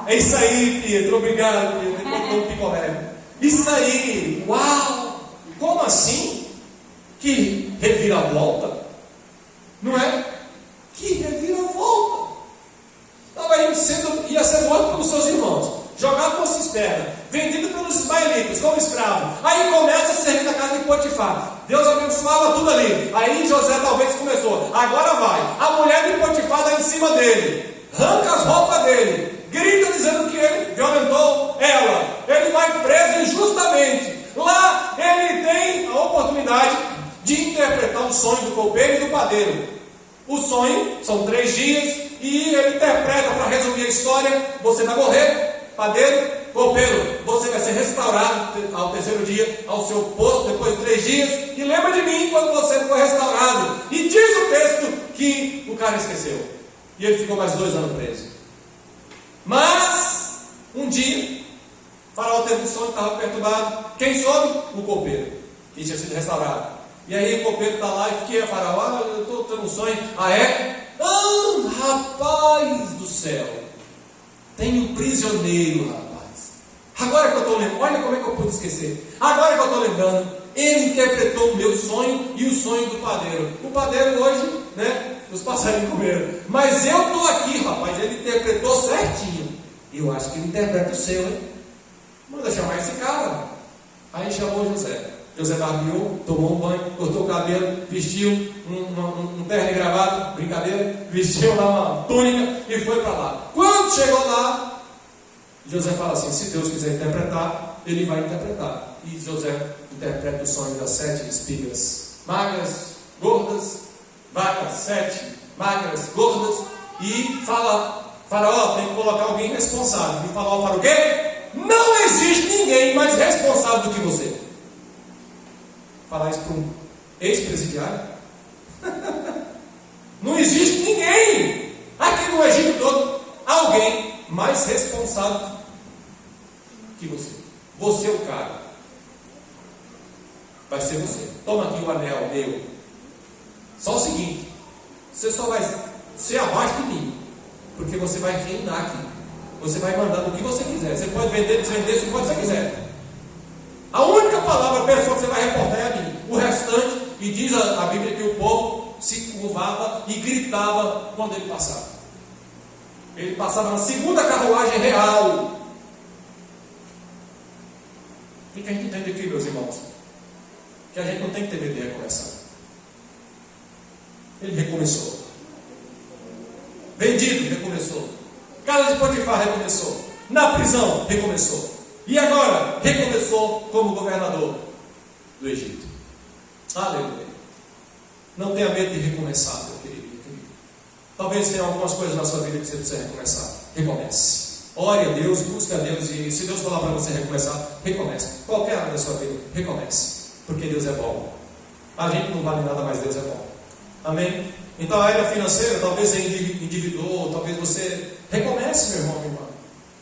É isso aí, Pietro, obrigado, Pietro. Encontrou um picolé. Isso aí, uau! Como assim? Que reviravolta! Não é? Que reviravolta! Ia ser morto pelos seus irmãos, jogado por cisterna, vendido pelos ismaelitas como escravo. Aí começa a servir na casa de Potifar. Deus abençoava tudo ali. Aí José talvez começou: agora vai. A mulher de Potifar está em cima dele, arranca as roupas dele, grita dizendo que ele violentou ela. Ele vai preso injustamente. Lá ele tem a oportunidade de interpretar o sonho do copeiro e do padeiro. O sonho são 3 dias e ele interpreta, para resumir a história: você vai morrer, padeiro, copeiro, você vai ser restaurado ao 3º dia ao seu posto depois de 3 dias, e lembra de mim quando você for restaurado. E diz o texto que o cara esqueceu e ele ficou mais 2 anos preso. Mas um dia o faraó teve um sonho, estava perturbado. Quem soube? O copeiro, que tinha sido restaurado. E aí o copeiro está lá: e o que é, faraó? Eu estou tendo um sonho. Ah, é? Rapaz do céu, tem um prisioneiro, rapaz. Agora que eu estou lembrando, olha como é que eu pude esquecer. Agora que eu estou lembrando, ele interpretou o meu sonho e o sonho do padeiro. O padeiro hoje, né, os passarinhos comeram. Mas eu estou aqui, rapaz, ele interpretou certinho. Eu acho que ele interpreta o seu, hein? Manda chamar esse cara. Aí chamou José. José barbeou, tomou um banho, cortou o cabelo, vestiu um terno e gravata, brincadeira, vestiu lá uma túnica e foi para lá. Quando chegou lá, José fala assim: se Deus quiser interpretar, ele vai interpretar. E José interpreta o sonho das 7 espigas magras, gordas, vacas 7 magras, gordas, e fala: Faraó, tem que colocar alguém responsável. E Faraó fala o quê? Não existe ninguém mais responsável do que você. Falar isso para um ex-presidiário? Não existe ninguém aqui no Egito todo, alguém mais responsável que você. Você é o cara. Vai ser você. Toma aqui o anel meu. Só o seguinte: você só vai ser abaixo de mim, porque você vai reinar aqui. Você vai mandar o que você quiser. Você pode vender, desvender, se você quiser. A única palavra, a pessoa que você vai reportar é a mim. O restante, e diz a Bíblia que o povo se curvava e gritava quando ele passava. Ele passava na segunda carruagem real. O que a gente entende aqui, meus irmãos? Que a gente não tem que ter medo de recomeçar. Ele recomeçou. Vendido, recomeçou. Casa de Potifar, recomeçou. Na prisão, recomeçou. E agora, recomeçou como governador do Egito. Aleluia. Não tenha medo de recomeçar, meu querido, meu querido. Talvez tenha algumas coisas na sua vida que você precisa recomeçar. Recomece. Ore a Deus, busque a Deus, e se Deus falar para você recomeçar, recomece. Qualquer área da sua vida, recomece. Porque Deus é bom. A gente não vale nada, mas Deus é bom. Amém? Então a área financeira, talvez você endividou, talvez você recomece, meu irmão, minha irmã.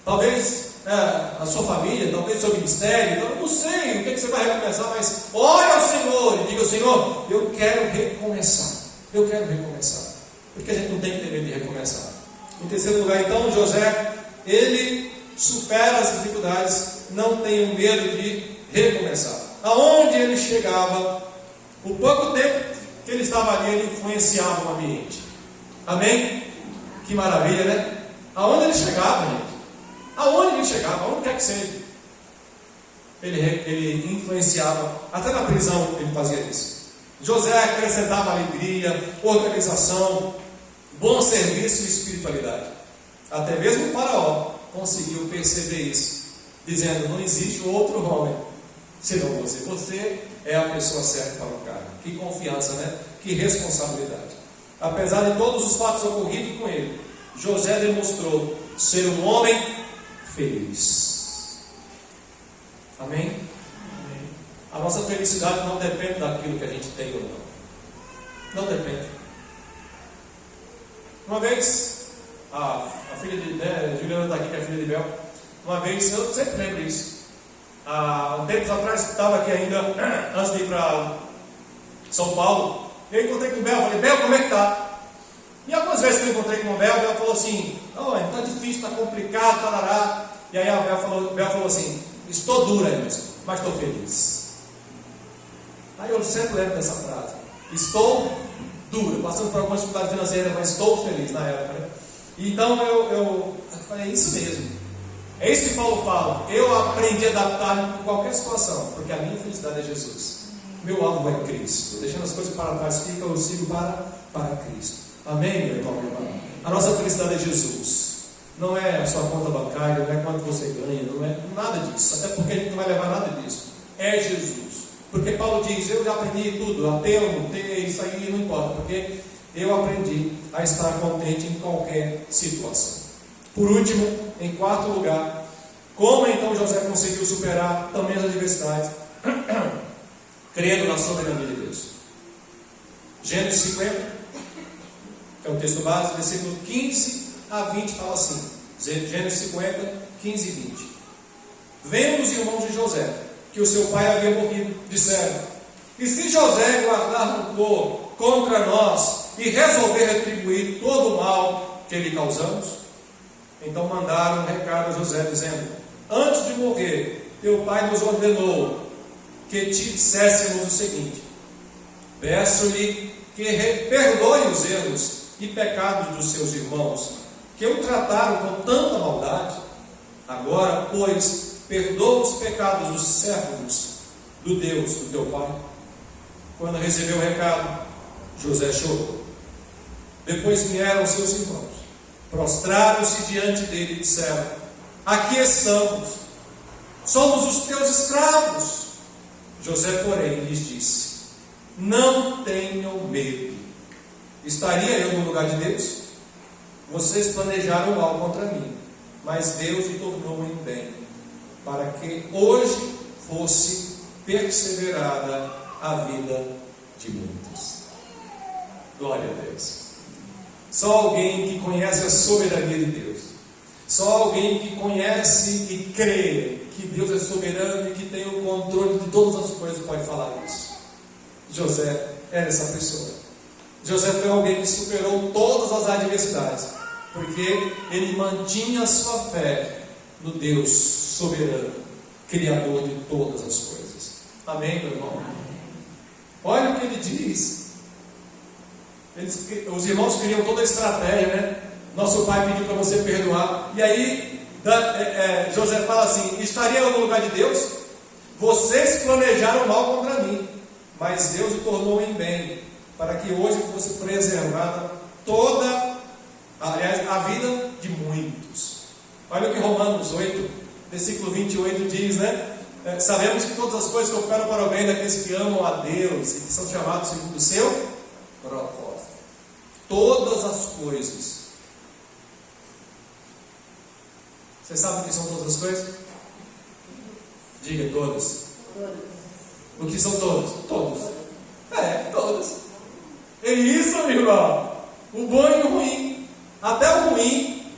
Talvez a sua família, talvez o seu ministério, então, eu não sei o que você vai recomeçar, mas ore ao Senhor e diga: Senhor, eu quero recomeçar. Eu quero recomeçar. Porque a gente não tem que ter medo de recomeçar. Em terceiro lugar, então, José, ele supera as dificuldades, não tem medo de recomeçar. Aonde ele chegava, o pouco tempo que ele estava ali, ele influenciava o ambiente. Amém? Que maravilha, né? Aonde ele chegava, gente? Aonde ele chegava, aonde quer que seja, ele influenciava. Até na prisão ele fazia isso. José acrescentava alegria, organização, bom serviço e espiritualidade. Até mesmo o Faraó conseguiu perceber isso, dizendo: não existe outro homem senão você. Você é a pessoa certa para o cargo. Que confiança, né? Que responsabilidade. Apesar de todos os fatos ocorridos com ele, José demonstrou ser um homem feliz. Amém? Amém? A nossa felicidade não depende daquilo que a gente tem ou não. Não depende. Uma vez, a filha de Juliana está aqui, que é a filha de Bel. Uma vez, eu sempre lembro isso. Há tempos atrás, estava aqui ainda, antes de ir para São Paulo. Eu encontrei com o Bel, falei: Bel, como é que está? E algumas vezes que eu encontrei com o Bel, ela falou assim: está difícil, está complicado, tarará. E aí a Bel falou assim: estou dura, Emerson, mas estou feliz. Aí eu sempre lembro dessa frase: estou dura, passando por algumas dificuldades financeiras, mas estou feliz na época, né? Então eu falei: é isso mesmo. É isso que Paulo fala: eu aprendi a adaptar-me com qualquer situação, porque a minha felicidade é Jesus. Meu alvo é Cristo. Deixando as coisas para trás, fica, eu sigo para Cristo. Amém, meu irmão, minha irmã? A nossa felicidade é Jesus. Não é a sua conta bancária, não é quanto você ganha, não é nada disso. Até porque a gente não vai levar nada disso. É Jesus. Porque Paulo diz: eu já aprendi tudo, a ter ou não ter, isso aí não importa, porque eu aprendi a estar contente em qualquer situação. Por último, em quarto lugar, como então José conseguiu superar também as adversidades? Crendo na soberania de Deus. Gênesis 50, que é o texto base, versículo 15 a 20, fala assim. Gênesis 50, 15 e 20. Vendo os irmãos de José que o seu pai havia morrido, disseram: e se José guardar rancor contra nós e resolver retribuir todo o mal que lhe causamos? Então mandaram um recado a José, dizendo: antes de morrer, teu pai nos ordenou que te disséssemos o seguinte: peço-lhe que perdoe os erros e pecados dos seus irmãos, que o trataram com tanta maldade, Agora, pois, perdoa os pecados dos servos do Deus do teu pai. Quando recebeu o recado, José chorou. Depois vieram seus irmãos, prostraram-se diante dele e disseram: aqui estamos, somos os teus escravos. José, porém, lhes disse: não tenham medo. Estaria eu no lugar de Deus? Vocês planejaram mal contra mim, mas Deus o tornou em bem, para que hoje fosse perseverada a vida de muitos. Glória a Deus. Só alguém que conhece a soberania de Deus, só alguém que conhece e crê que Deus é soberano e que tem o controle de todas as coisas pode falar isso. José era essa pessoa. José foi alguém que superou todas as adversidades, porque ele mantinha a sua fé no Deus soberano, Criador de todas as coisas. Amém, meu irmão? Olha o que ele diz. Os irmãos criam toda a estratégia, né? Nosso pai pediu para você perdoar. E aí José fala assim: estaria eu no lugar de Deus? Vocês planejaram mal contra mim, mas Deus o tornou em bem, para que hoje fosse preservada a vida de muitos. Olha o que Romanos 8, versículo 28 diz, né? Sabemos que todas as coisas cooperam para o bem daqueles que amam a Deus e que são chamados segundo o seu propósito. Todas as coisas. Você sabe o que são todas as coisas? Diga todas. O que são todos? Todos. Todos. É isso, meu irmão. O bom e o ruim. Até o ruim,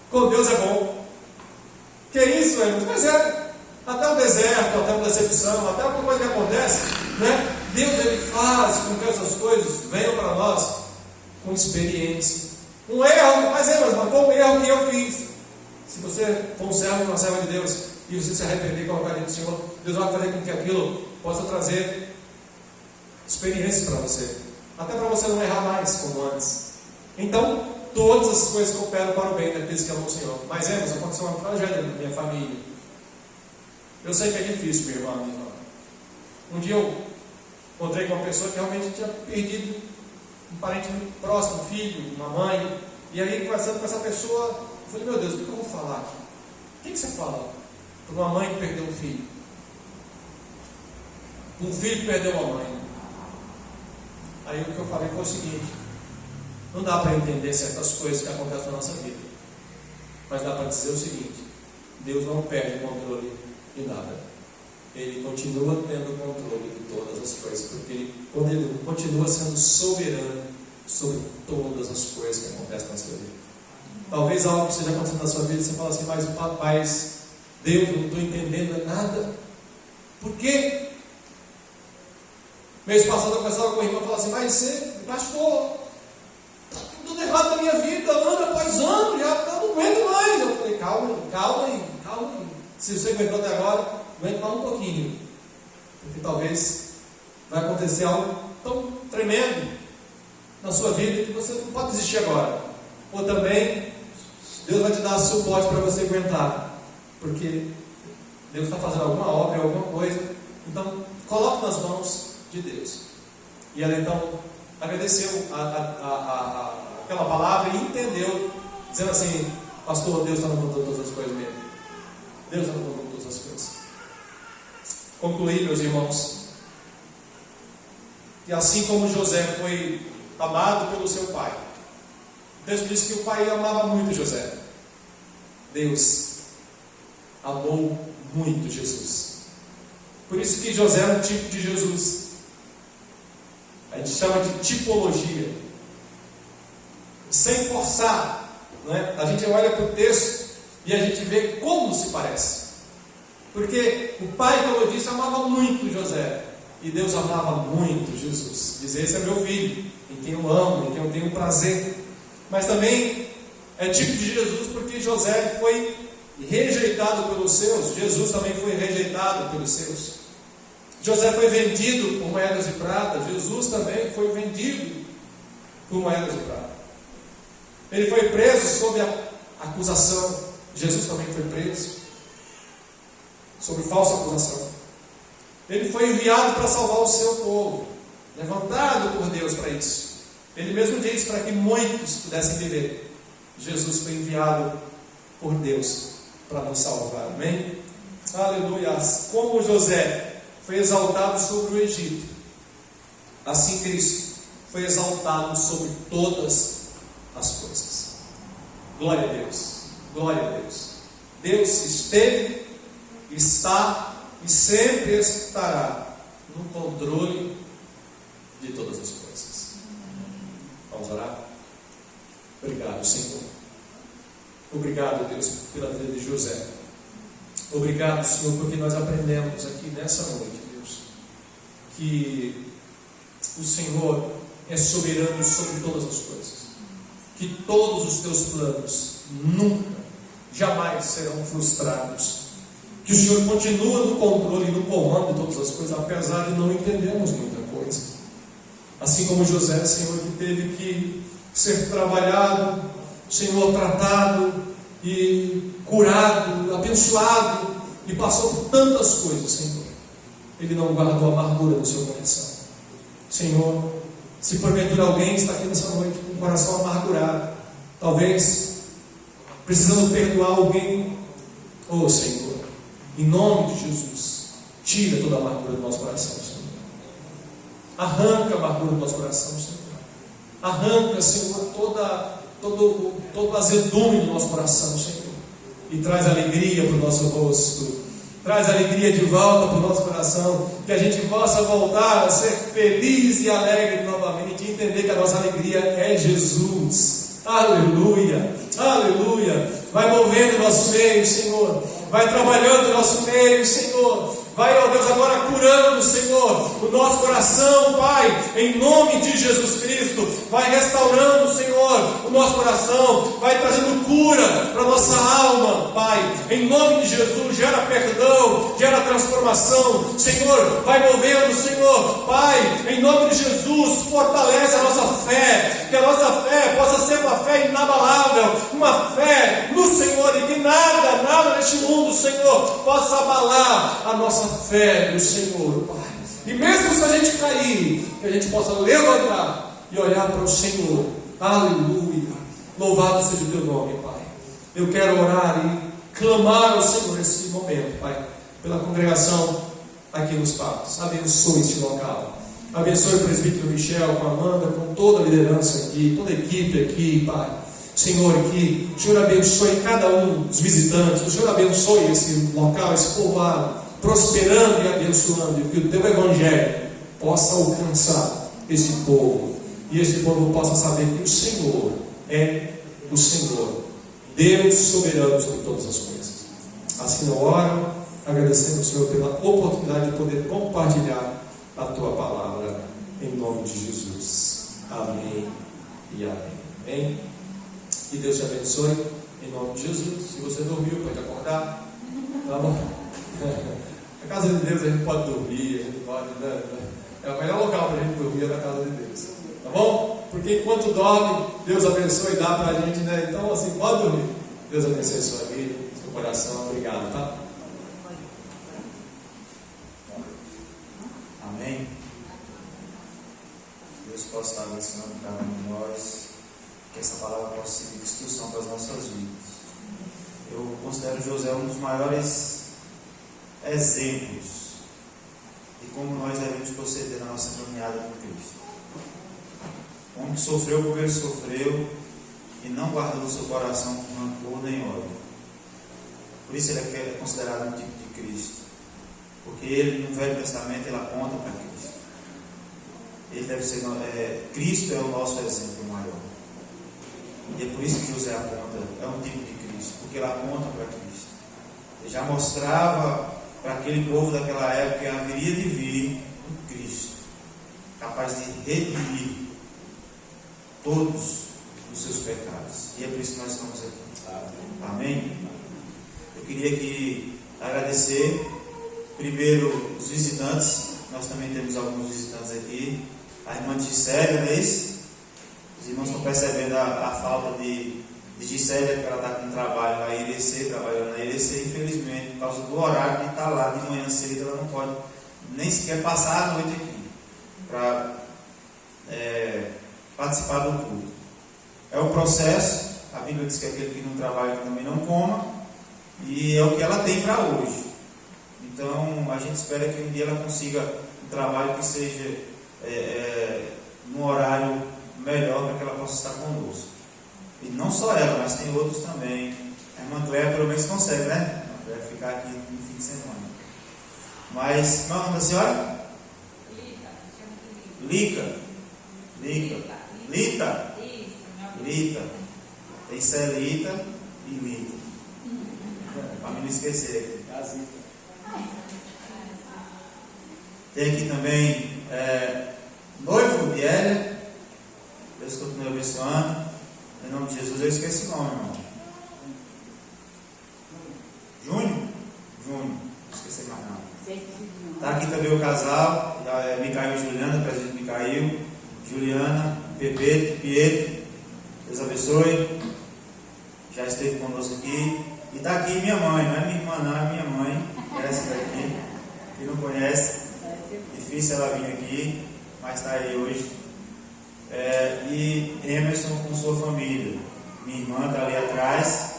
com Deus é bom. Que isso, irmãos? Mas até o deserto, até uma decepção, até alguma coisa que acontece, né? Deus, ele faz com que essas coisas venham para nós com experiência. Um erro, mas foi um erro que eu fiz. Se você for um servo, uma serva de Deus, e você se arrepender e colocar diante do Senhor, Deus vai fazer com que aquilo possa trazer experiências para você, até para você não errar mais como antes. Então, todas as coisas cooperam para o bem daqueles que amam o Senhor. Mas aconteceu uma tragédia na minha família. Eu sei que é difícil, meu irmão, minha irmã. Um dia eu encontrei com uma pessoa que realmente tinha perdido um parente muito próximo, um filho, uma mãe. E aí, conversando com essa pessoa, eu falei: meu Deus, o que eu vou falar aqui? O que você fala para uma mãe que perdeu um filho? Um filho que perdeu uma mãe. Aí o que eu falei foi o seguinte: não dá para entender certas coisas que acontecem na nossa vida, mas dá para dizer o seguinte: Deus não perde o controle de nada. Ele continua tendo o controle de todas as coisas, porque ele continua sendo soberano sobre todas as coisas que acontecem na sua vida. Talvez algo que esteja acontecendo na sua vida, você fala assim: mas Deus, eu não estou entendendo nada. Por quê? Mês passado eu conversava com o irmão e falava assim: mas você, pastor, está tudo errado na minha vida, ano após ano, já eu não aguento mais. Eu falei: calma aí. Se você aguentou até agora, aguenta mais um pouquinho, porque talvez vai acontecer algo tão tremendo na sua vida que você não pode desistir agora. Ou também Deus vai te dar suporte para você aguentar, porque Deus está fazendo alguma obra, alguma coisa. Então coloque nas mãos de Deus. E ela então agradeceu aquela palavra e entendeu, dizendo assim: pastor, Deus está no controle de todas as coisas mesmo. Deus está no controle de todas as coisas. Concluí, meus irmãos, que assim como José foi amado pelo seu pai, Deus disse que o pai amava muito José. Deus amou muito Jesus. Por isso que José é um tipo de Jesus. A gente chama de tipologia. Sem forçar, né? A gente olha para o texto e a gente vê como se parece. Porque o pai, como eu disse, amava muito José. E Deus amava muito Jesus. Diz: esse é meu filho, em quem eu amo, em quem eu tenho prazer. Mas também é tipo de Jesus, porque José foi rejeitado pelos seus. Jesus também foi rejeitado pelos seus. José foi vendido por moedas de prata. Jesus também foi vendido por moedas de prata. Ele foi preso sob a acusação Jesus também foi preso, sob falsa acusação. Ele foi enviado para salvar o seu povo, levantado por Deus para isso. Ele mesmo diz para que muitos pudessem viver. Jesus foi enviado por Deus para nos salvar, amém? Aleluia! Como José foi exaltado sobre o Egito, assim Cristo foi exaltado sobre todas as coisas. Glória a Deus, glória a Deus. Deus esteve, está e sempre estará no controle de todas as coisas. Vamos orar? Obrigado, Senhor. Obrigado, Deus, pela vida de José. Obrigado, Senhor, porque nós aprendemos aqui nessa noite, Deus, que o Senhor é soberano sobre todas as coisas, que todos os teus planos nunca, jamais serão frustrados, que o Senhor continua no controle e no comando de todas as coisas, apesar de não entendermos muita coisa. Assim como José, Senhor, que teve que ser trabalhado, Senhor, tratado e curado, abençoado, e passou por tantas coisas, Senhor. Ele não guardou a amargura no seu coração. Senhor, se porventura alguém está aqui nessa noite com o coração amargurado, talvez precisando perdoar alguém, oh Senhor, em nome de Jesus, tira toda a amargura do nosso coração, Senhor. Arranca a amargura do nosso coração, Senhor. Arranca, Senhor, todo o azedume do nosso coração, Senhor. E traz alegria para o nosso rosto. Traz alegria de volta para o nosso coração. Que a gente possa voltar a ser feliz e alegre novamente. E entender que a nossa alegria é Jesus. Aleluia, aleluia. Vai movendo o nosso meio, Senhor. Vai trabalhando o nosso meio, Senhor. Vai, ó Deus, agora curando, Senhor, o nosso coração, Pai, em nome de Jesus Cristo. Vai restaurando, Senhor, o nosso coração. Vai trazendo cura para a nossa alma, Pai, em nome de Jesus. Gera perdão, gera transformação, Senhor. Vai movendo, Senhor, Pai, em nome de Jesus. Fortalece a nossa fé, que a nossa fé possa ser uma fé inabalável, uma fé no Senhor, e que nada neste mundo, Senhor, possa abalar a nossa fé no Senhor, Pai. E mesmo se a gente cair, que a gente possa levantar e olhar para o Senhor. Aleluia. Louvado seja o teu nome, Pai. Eu quero orar e clamar ao Senhor nesse momento, Pai, pela congregação aqui nos Patos. Abençoe este local. Abençoe o presbítero Michel, com a Amanda, com toda a liderança aqui, toda a equipe aqui, Pai. Senhor, que o Senhor abençoe cada um dos visitantes. O Senhor abençoe esse local, esse povoado, prosperando e abençoando, e que o teu evangelho possa alcançar esse povo, e esse povo possa saber que o Senhor é o Senhor, Deus soberano sobre todas as coisas. Assim eu oro, agradecendo ao Senhor pela oportunidade de poder compartilhar a tua palavra, em nome de Jesus. Amém e amém. Amém? Que Deus te abençoe, em nome de Jesus. Se você dormiu, pode acordar, tá bom? Na casa de Deus a gente pode dormir, a gente pode, né? É o melhor local para a gente dormir, é na casa de Deus, tá bom? Porque enquanto dorme, Deus abençoe e dá para a gente, né? Então assim, pode dormir. Deus abençoe a sua vida, seu coração. Obrigado, tá? Amém. Deus possa estar abençoando cada um de nós, que essa palavra possa ser de instrução para as nossas vidas. Eu considero José um dos maiores exemplos de como nós devemos proceder na nossa caminhada com Cristo. Um homem que sofreu como ele sofreu e não guardou no seu coração com rancor nem ódio. Por isso ele é considerado um tipo de Cristo, porque ele no Velho Testamento ele aponta para Cristo. Ele deve ser, Cristo é o nosso exemplo maior, e é por isso que José aponta, é um tipo de Cristo, porque ele aponta para Cristo. Ele já mostrava para aquele povo daquela época que haveria de vir um Cristo capaz de redimir todos os seus pecados, e é por isso que nós estamos aqui. Amém? Eu queria aqui agradecer primeiro os visitantes. Nós também temos alguns visitantes aqui. A irmã Gisele, não é isso? Os irmãos estão percebendo a falta de de Gisélia, que ela está com trabalho na IDC, trabalhando na IDC, infelizmente, por causa do horário de estar lá de manhã cedo, ela não pode nem sequer passar a noite aqui para participar do culto. É o processo, a Bíblia diz que aquele que não trabalha também não coma, e é o que ela tem para hoje. Então a gente espera que um dia ela consiga um trabalho que seja num horário melhor para que ela possa estar conosco. E não só ela, mas tem outros também. A irmã Cléia pelo menos consegue, né? A irmã Cléia ficar aqui no fim de semana. Mas, qual é o nome da senhora? Lica. Lita. Lita. Tem Celita e Lita. Para mim não esquecer. Tem aqui também noivo de Hélia. Deus continue abençoando. Em nome de Jesus, eu esqueci o nome, irmão. Júnior? Não esqueci mais não. Está aqui também o casal, Micael e Juliana, presidente Micael, Juliana, Pepe, Pietro. Deus abençoe. Já esteve conosco aqui. E está aqui minha mãe, não é minha irmã não, é minha mãe. Essa daqui, que não conhece. Difícil ela vir aqui, mas está aí hoje. E Emerson com sua família. Minha irmã está ali atrás.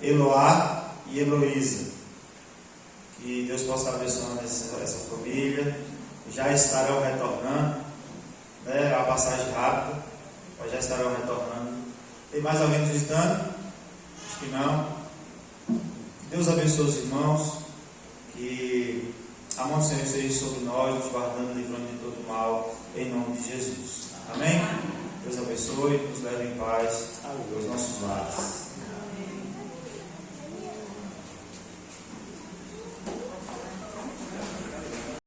Eloá e Heloísa. Que Deus possa estar abençoando essa família. Já estarão retornando. Né? A passagem rápida, mas já estarão retornando. Tem mais alguém visitando? Acho que não. Que Deus abençoe os irmãos. Que a mão do Senhor seja sobre nós, nos guardando, livrando de todo mal, em nome de Jesus. Amém? Deus abençoe, nos leve em paz aos nossos lares.